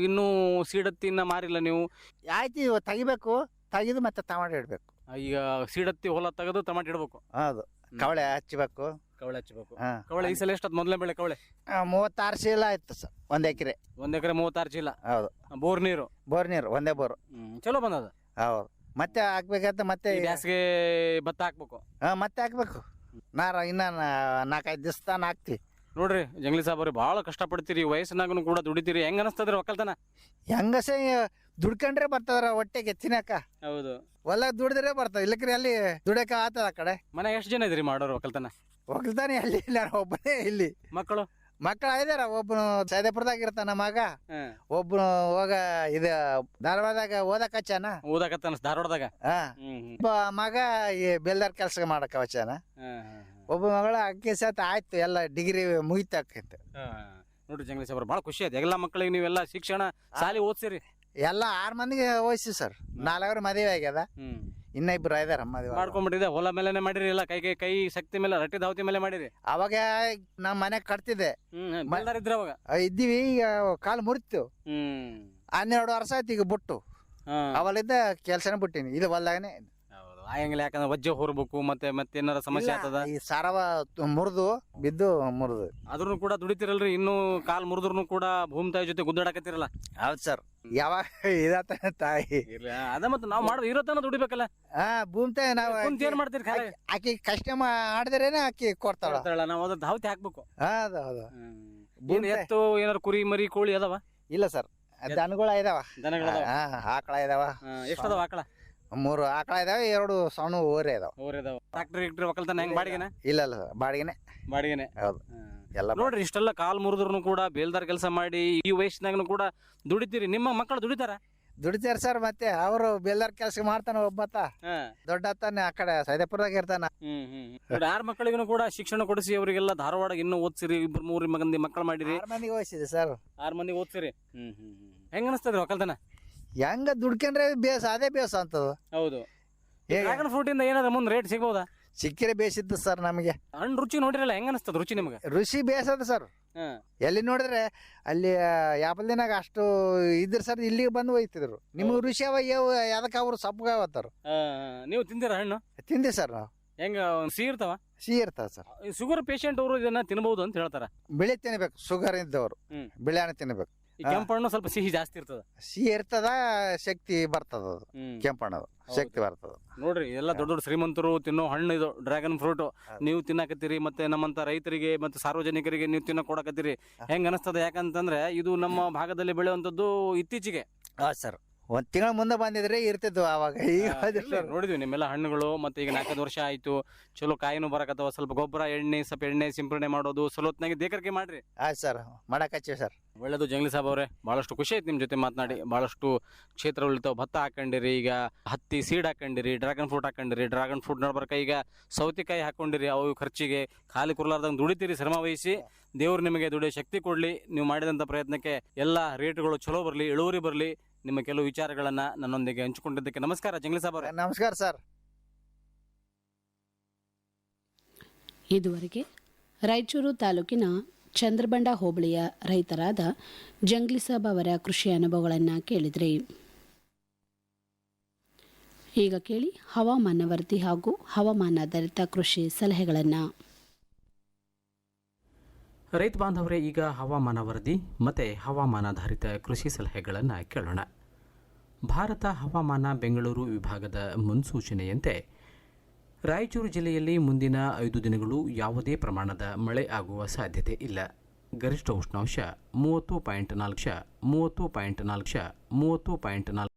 S5: ಇನ್ನೂ ಸೀಡತ್ತಿ ಇನ್ನ ಮಾರಿಲ್ಲ ನೀವು.
S6: ಆಯ್ತು, ಇವ ತೆಗಿದು ಮತ್ತೆ ಟಮಾಟೆ ಇಡ್ಬೇಕು.
S5: ಈಗ ಸೀಡತ್ತಿ ಹೊಲ ತೆಗೆದು ಟಮಾಟೆ ಇಡ್ಬೇಕು.
S6: ಹೌದು, ಕವಳೆ ಹಚ್ಚಬೇಕು.
S5: ಕವಳೆ ಈ ಸಲ ಎಷ್ಟದ್ ಮೊದಲನೇ ಬೆಳೆ? ಕವಳೆ
S6: 36 ಚೀಲ ಆಯ್ತು ಸರ್, 1 ಎಕರೆ.
S5: 1 ಎಕರೆ 36 ಚೀಲ.
S6: ಹೌದು.
S5: ಬೋರ್ ನೀರು
S6: ಒಂದೇ ಬೋರ್.
S5: ಚಲೋ ಬಂದದ.
S6: ಹೌದು. ಮತ್ತೆ ಹಾಕ್ಬೇಕಂತ ಮತ್ತೆ
S5: ಬ್ಯಾಸಿಗೆ ಭತ್ತ ಹಾಕ್ಬೇಕು.
S6: ಮತ್ತೆ ಹಾಕ್ಬೇಕು. ಇನ್ನ 4-5 ದಿವಸ ತಾನ ಹಾಕ್ತಿವಿ.
S5: ನೋಡ್ರಿ ಜಂಗ್ಲಿ ಸಾಬ್ ಅವ್ರಿ, ಬಹಳ ಕಷ್ಟ ಪಡ್ತೀರಿ, ವಯಸ್ಸಿನಾಗೂ ಕೂಡ ದುಡಿತೀರಿ. ಹೆಂಗ ಅನಸ್ತದ್ರಿ ಒಕ್ಕಲ್ತನ?
S6: ಹೆಂಗಸೆ ದುಡ್ಕೊಂಡ್ರೆ ಬರ್ತದ್ರ ಹೊಟ್ಟೆಗೆ ತಿನ್ನಕ.
S5: ಹೌದು,
S6: ಹೊಲ ದುಡಿದ್ರೆ ಬರ್ತಾವ, ಇಲ್ಲಕ್ರಿ ಅಲ್ಲಿ ದುಡಕ ಆತದ. ಆ ಕಡೆ
S5: ಮನೆ ಎಷ್ಟು ಜನ ಇದ್ರಿ ಮಾಡೋರು ಒಕ್ಕಲ್ತನ?
S6: ಒಕ್ಕಲ್ತಾನೆ ಅಲ್ಲಿ ಇಲ್ಲ, ಒಬ್ಬನೇ. ಇಲ್ಲಿ ಮಕ್ಕಳು ಇದಾರ. ಒಬ್ಬನು ಸೈದಾಪುರದಾಗ ಇರ್ತಾನ ಮಗ, ಒಬ್ಬನು ಇದು ಧಾರವಾಡದಾಗ ಓದಕತ್ತಾನ ಧಾರವಾಡದಾಗ. ಒಬ್ಬ ಮಗ ಬೆಲ್ದಾರ್ ಕೆಲ್ಸ ಮಾಡಕ ವಚಾನ. ಒಬ್ಬ ಮಗಳ ಅಕ್ಕಿ ಸತ್ ಆಯ್ತು, ಎಲ್ಲ ಡಿಗ್ರಿ ಮುಗಿತಕ್ಕಂತ.
S5: ನೋಡ್ರಿ ಜಂಗ್ಲಿ ಸಾಬ್ರ, ಬಹಳ ಖುಷಿ ಆಯ್ತು. ಎಲ್ಲ ಮಕ್ಕಳಿಗೆ ನೀವೆಲ್ಲ ಶಿಕ್ಷಣ ಶಾಲೆ ಓದ್ಸಿರಿ?
S6: ಎಲ್ಲ 6 ಮಂದಿಗೆ ಓದಿಸಿ ಸರ್. 4 ಮದುವೆ ಆಗ್ಯದ, ಇನ್ನ 2 ಇದಾರ ಮದುವೆ
S5: ಮಾಡ್ಕೊಂಡ್ಬಿಟ್ಟಿದೆ. ಹೊಲ ಮೇಲೆನೆ ಮಾಡಿರಿ, ಇಲ್ಲ ಕೈ ಶಕ್ತಿ ಮೇಲೆ, ರಟ್ಟಿ ದಾವತಿ ಮೇಲೆ ಮಾಡಿರಿ?
S6: ಅವಾಗ ನಮ್ ಮನೆ ಕಟ್ತಿದ್ದೆ
S5: ಇದ್ರ ಅವಾಗ
S6: ಇದ್ದೀವಿ. ಈಗ ಕಾಲು ಮುರಿತು. 12 ವರ್ಷ ಆಯ್ತು ಈಗ ಬಿಟ್ಟು. ಅವಲಿದ್ದ ಕೆಲ್ಸನ ಬಿಟ್ಟಿನಿ, ಇದು ಹೊಲ್ದಾಗನೆ.
S5: ಆಗಂಗಿಲ್ಲ, ಯಾಕಂದ್ರೆ ವಜ್ಜೆ ಹೊರಬೇಕು, ಮತ್ತೆ ಏನಾರ ಸಮಸ್ಯೆ ಆಗ್ತದ.
S6: ಈ ಸಾರವ ಬಿದ್ದು ಮುರಿದು.
S5: ಅದ್ರೂ ಕೂಡ ದುಡಿತಿರಲ್ರಿ, ಇನ್ನು ಕಾಲ್ ಮುರಿದ್ರು ಕೂಡ ಭೂಮಿ ತಾಯಿ ಜೊತೆ ಗುದ್ದಾಡಕತ್ತಿರಲ್ಲ?
S6: ಹೌದ್ ಸರ್, ಯಾವಾಗ ಇದಾತ ತಾಯಿ.
S5: ಅದ ಮತ್ತೆ ನಾವ್ ಮಾಡೋದು ಇರೋತನ ದುಡಿಬೇಕಲ್ಲ.
S6: ಭೂಮಿ ತಾಯಿ ನಾವು
S5: ಏನ್ ಮಾಡ್ತೀರಿ?
S6: ಆಕಿ ಕಷ್ಟ ಮಾಡಿದ್ರೇನೆ ಆಕಿ ಕೊಡ್ತಾಳ.
S5: ನಾವು ಅದ್ರ ಧಾವತಿ ಹಾಕ್ಬೇಕು.
S6: ಹೌದು.
S5: ಎತ್ತು ಏನಾರು ಕುರಿ ಮರಿ ಕೋಳಿ ಅದಾವ?
S6: ಇಲ್ಲ ಸರ್, ದನಗಳ ಇದಾವ. ಆಕಳ ಇದಾವ.
S5: ಎಷ್ಟದಾವ ಆಕಳ?
S6: 3 ಆಕಳ ಇದಾವೆ, 2 ಸಣ್ಣ ಓರೆ ಇದಾವ.
S5: ಟ್ರಾಕ್ಟರ್ ಒಕ್ಕಲ್ತಾನ ಹೆಂಗ್ ಬಾಡಿಗೆನ?
S6: ಇಲ್ಲ ಬಾಡಿಗೆನೆ. ಹೌದು. ಎಲ್ಲ
S5: ನೋಡ್ರಿ, ಇಷ್ಟೆಲ್ಲ ಕಾಲ್ ಮುರಿದ್ರು ಕೂಡ ಬೇಲ್ದಾರ್ ಕೆಲಸ ಮಾಡಿ ಈ ವಯಸ್ಸಿನಾಗ ಕೂಡ ದುಡಿತೀರಿ. ನಿಮ್ಮ ಮಕ್ಕಳು
S6: ದುಡಿತಾರ ಸರ್. ಮತ್ತೆ ಅವರು ಬೇಲ್ದಾರ್ ಕೆಲಸ ಮಾಡ್ತಾನ. ಒಬ್ಬತ್ತ ದೊಡ್ಡತ್ತಾನೆ ಆ ಕಡೆ ಸೈದಾಪುರದಾಗ ಇರ್ತಾನ.
S5: 6 ಮಕ್ಕಳಿಗೂ ಕೂಡ ಶಿಕ್ಷಣ ಕೊಡಿಸಿ ಅವರಿಗೆಲ್ಲ ಧಾರವಾಡ ಇನ್ನೂ ಓದ್ಸಿರಿ. 2-3 ಮಂದಿ ಮಕ್ಕಳು ಮಾಡಿರಿ.
S6: 6 ಮಂದಿಗೆ ಓದಿಸಿದೆ ಸರ್.
S5: 6 ಮಂದಿ ಓದ್ಸಿರಿ. ಹೆಂಗ ಅನಿಸ್ತದ್ರಿ ಒಕ್ಕಲ್ತನ?
S6: ಹೆಂಗ ದುಡ್ಕೊಂಡ್ರೆ ಅದೇ ಬೇಸ ಅಂತದ.
S5: ಹೌದು. ಡ್ರ್ಯಾಗನ್ ಫ್ರೂಟ್ ಇಂದ ಏನಾದ್ರು ಮುಂದೆ ರೇಟ್ ಸಿಗ್ಬೋದಾ?
S6: ಸಿಕ್ಕಿರೆ ಬೇಸಿತ್ತು ಸರ್. ನಮಗೆ
S5: ಹಣ್ಣು ರುಚಿ ನೋಡಿರಲ್ಲ, ಹೆಂಗ ಅನಿಸ್ತದ ರುಚಿ ನಿಮ್ಗೆ?
S6: ರುಚಿ ಬೇಸದ ಸರ್. ಎಲ್ಲಿ ನೋಡಿದ್ರೆ ಅಲ್ಲಿ ಯಾಪಲ್ದಿನಾಗ ಅಷ್ಟು ಇದ್ರ ಸರ್, ಇಲ್ಲಿಗೆ ಬಂದು ಒಯ್ತಿದ್ರು. ನಿಮ್ಗೆ ರುಚಿ ಅವ ಯಾವ್ದಕ್ಕೆ ಅವ್ರು ಸಪ್ಪಗಾವತ್ತಾರ.
S5: ನೀವು ತಿಂದಿರ ಹಣ್ಣು?
S6: ತಿಂದಿ ಸರ್ ನಾವು.
S5: ಹೆಂಗ ಸಿಹಿ
S6: ಇರ್ತಾವ ಸರ್.
S5: ಶುಗರ್ ಪೇಷಂಟ್ ಅವರು ಇದನ್ನ ತಿನ್ಬಹುದು ಅಂತ ಹೇಳ್ತಾರ.
S6: ಬಿಳಿ ತಿನ್ಬೇಕು, ಶುಗರ್ ಇದ್ದವರು ಬಿಳಿ ಹಣ್ಣು ತಿನ್ಬೇಕು.
S5: ಕೆಂಪಣ್ಣು ಸ್ವಲ್ಪ ಸಿಹಿ ಜಾಸ್ತಿ ಇರ್ತದ.
S6: ಸಿಹಿ ಇರ್ತದ, ಶಕ್ತಿ ಬರ್ತದ. ಕೆಂಪಣ್ಣ ಶಕ್ತಿ ಬರ್ತದ.
S5: ನೋಡ್ರಿ, ಎಲ್ಲ ದೊಡ್ಡ ಶ್ರೀಮಂತರು ತಿನ್ನೋ ಹಣ್ಣು ಇದು ಡ್ರ್ಯಾಗನ್ ಫ್ರೂಟ್. ನೀವು ತಿನ್ನಕತ್ತೀರಿ, ಮತ್ತೆ ನಮ್ಮಂತ ರೈತರಿಗೆ ಮತ್ತೆ ಸಾರ್ವಜನಿಕರಿಗೆ ನೀವು ತಿನ್ನೋ ಕೊಡಕತ್ತೀರಿ. ಹೆಂಗ ಅನಿಸ್ತದ? ಯಾಕಂತಂದ್ರೆ ಇದು ನಮ್ಮ ಭಾಗದಲ್ಲಿ ಬೆಳೆಯುವಂತದ್ದು ಇತ್ತೀಚೆಗೆ.
S6: ಸರ್, ಒಂದ್ ತಿಂಗಳ ಮುಂದೆ ಬಂದಿದ್ರೆ ಇರ್ತಿದ್ವು ಅವಾಗ. ಈಗ
S5: ನೋಡಿದ್ವಿ ನಿಮ್ಮೆಲ್ಲ ಹಣ್ಣುಗಳು, ಮತ್ತೆ ಈಗ 4 ವರ್ಷ ಆಯ್ತು, ಚಲೋ ಕಾಯಿನೂ ಬರಕತ್ತವ. ಸ್ವಲ್ಪ ಗೊಬ್ಬರ ಎಣ್ಣೆ ಸಿಂಪರಣೆ ಮಾಡೋದು ಸಲೋತ್ನಾಗೆ ದೇಕರಿಕೆ ಮಾಡ್ರಿ.
S6: ಆಯ್ತು ಸರ್, ಮಾಡಕತ್ತೀವಿ ಸರ್.
S5: ಒಳ್ಳೇದು ಜಂಗ್ಲಿ ಸಾಬ್ ಅವರೇ, ಬಹಳಷ್ಟು ಖುಷಿ ಆಯ್ತು ನಿಮ್ಮ ಜೊತೆ ಮಾತನಾಡಿ. ಬಹಳಷ್ಟು ಕ್ಷೇತ್ರಗಳಿರ್ತಾವ. ಭತ್ತ ಹಾಕೊಂಡಿರಿ, ಈಗ ಹತ್ತಿ ಸೀಡ್ ಹಾಕೊಂಡಿರಿ, ಡ್ರ್ಯಾಗನ್ ಫ್ರೂಟ್ ಹಾಕೊಂಡಿರಿ, ಡ್ರ್ಯಾಗನ್ ಫ್ರೂಟ್ ನಡ್ಬರ್ಕ ಈಗ ಸೌತೆಕಾಯಿ ಹಾಕೊಂಡಿರಿ. ಅವು ಖರ್ಚಿಗೆ ಖಾಲಿ ಕುರ್ಲಾರ್ದಂಗೆ ದುಡಿತೀರಿ, ಶ್ರಮ ವಹಿಸಿ. ದೇವ್ರು ನಿಮಗೆ ದುಡಿಯೋ ಶಕ್ತಿ ಕೊಡ್ಲಿ. ನೀವು ಮಾಡಿದಂಥ ಪ್ರಯತ್ನಕ್ಕೆ ಎಲ್ಲ ರೇಟ್ಗಳು ಚಲೋ ಬರಲಿ, ಇಳುವರಿ ಬರಲಿ. ನಿಮ್ಮ ಕೆಲವು ವಿಚಾರಗಳನ್ನ ನನ್ನೊಂದಿಗೆ ಹಂಚಿಕೊಂಡಿದ್ದಕ್ಕೆ ನಮಸ್ಕಾರ ಜಂಗ್ಲಿ ಸಾಬ್ ಅವರೇ.
S6: ನಮಸ್ಕಾರ ಸರ್.
S1: ಇದುವರೆಗೆ ರಾಯಚೂರು ತಾಲೂಕಿನ ಚಂದ್ರಬಂಡ ಹೋಬಳಿಯ ರೈತರಾದ ಜಂಗ್ಲಿ ಸಾಬ್ ಅವರ ಕೃಷಿ ಅನುಭವಗಳನ್ನು ಕೇಳಿದ್ರಿ. ಈಗ ಕೇಳಿ ಹವಾಮಾನ ವರದಿ ಹಾಗೂ ಹವಾಮಾನಾಧಾರಿತ ಕೃಷಿ ಸಲಹೆಗಳನ್ನು.
S5: ರೈತ ಬಾಂಧವರೇ, ಈಗ ಹವಾಮಾನ ವರದಿ ಮತ್ತು ಹವಾಮಾನಾಧಾರಿತ ಕೃಷಿ ಸಲಹೆಗಳನ್ನು ಕೇಳೋಣ. ಭಾರತ ಹವಾಮಾನ ಬೆಂಗಳೂರು ವಿಭಾಗದ ಮುನ್ಸೂಚನೆಯಂತೆ ರಾಯಚೂರು ಜಿಲ್ಲೆಯಲ್ಲಿ ಮುಂದಿನ 5 ದಿನಗಳು ಯಾವುದೇ ಪ್ರಮಾಣದ ಮಳೆ ಆಗುವ ಸಾಧ್ಯತೆ ಇಲ್ಲ. ಗರಿಷ್ಠ ಉಷ್ಣಾಂಶ 30.4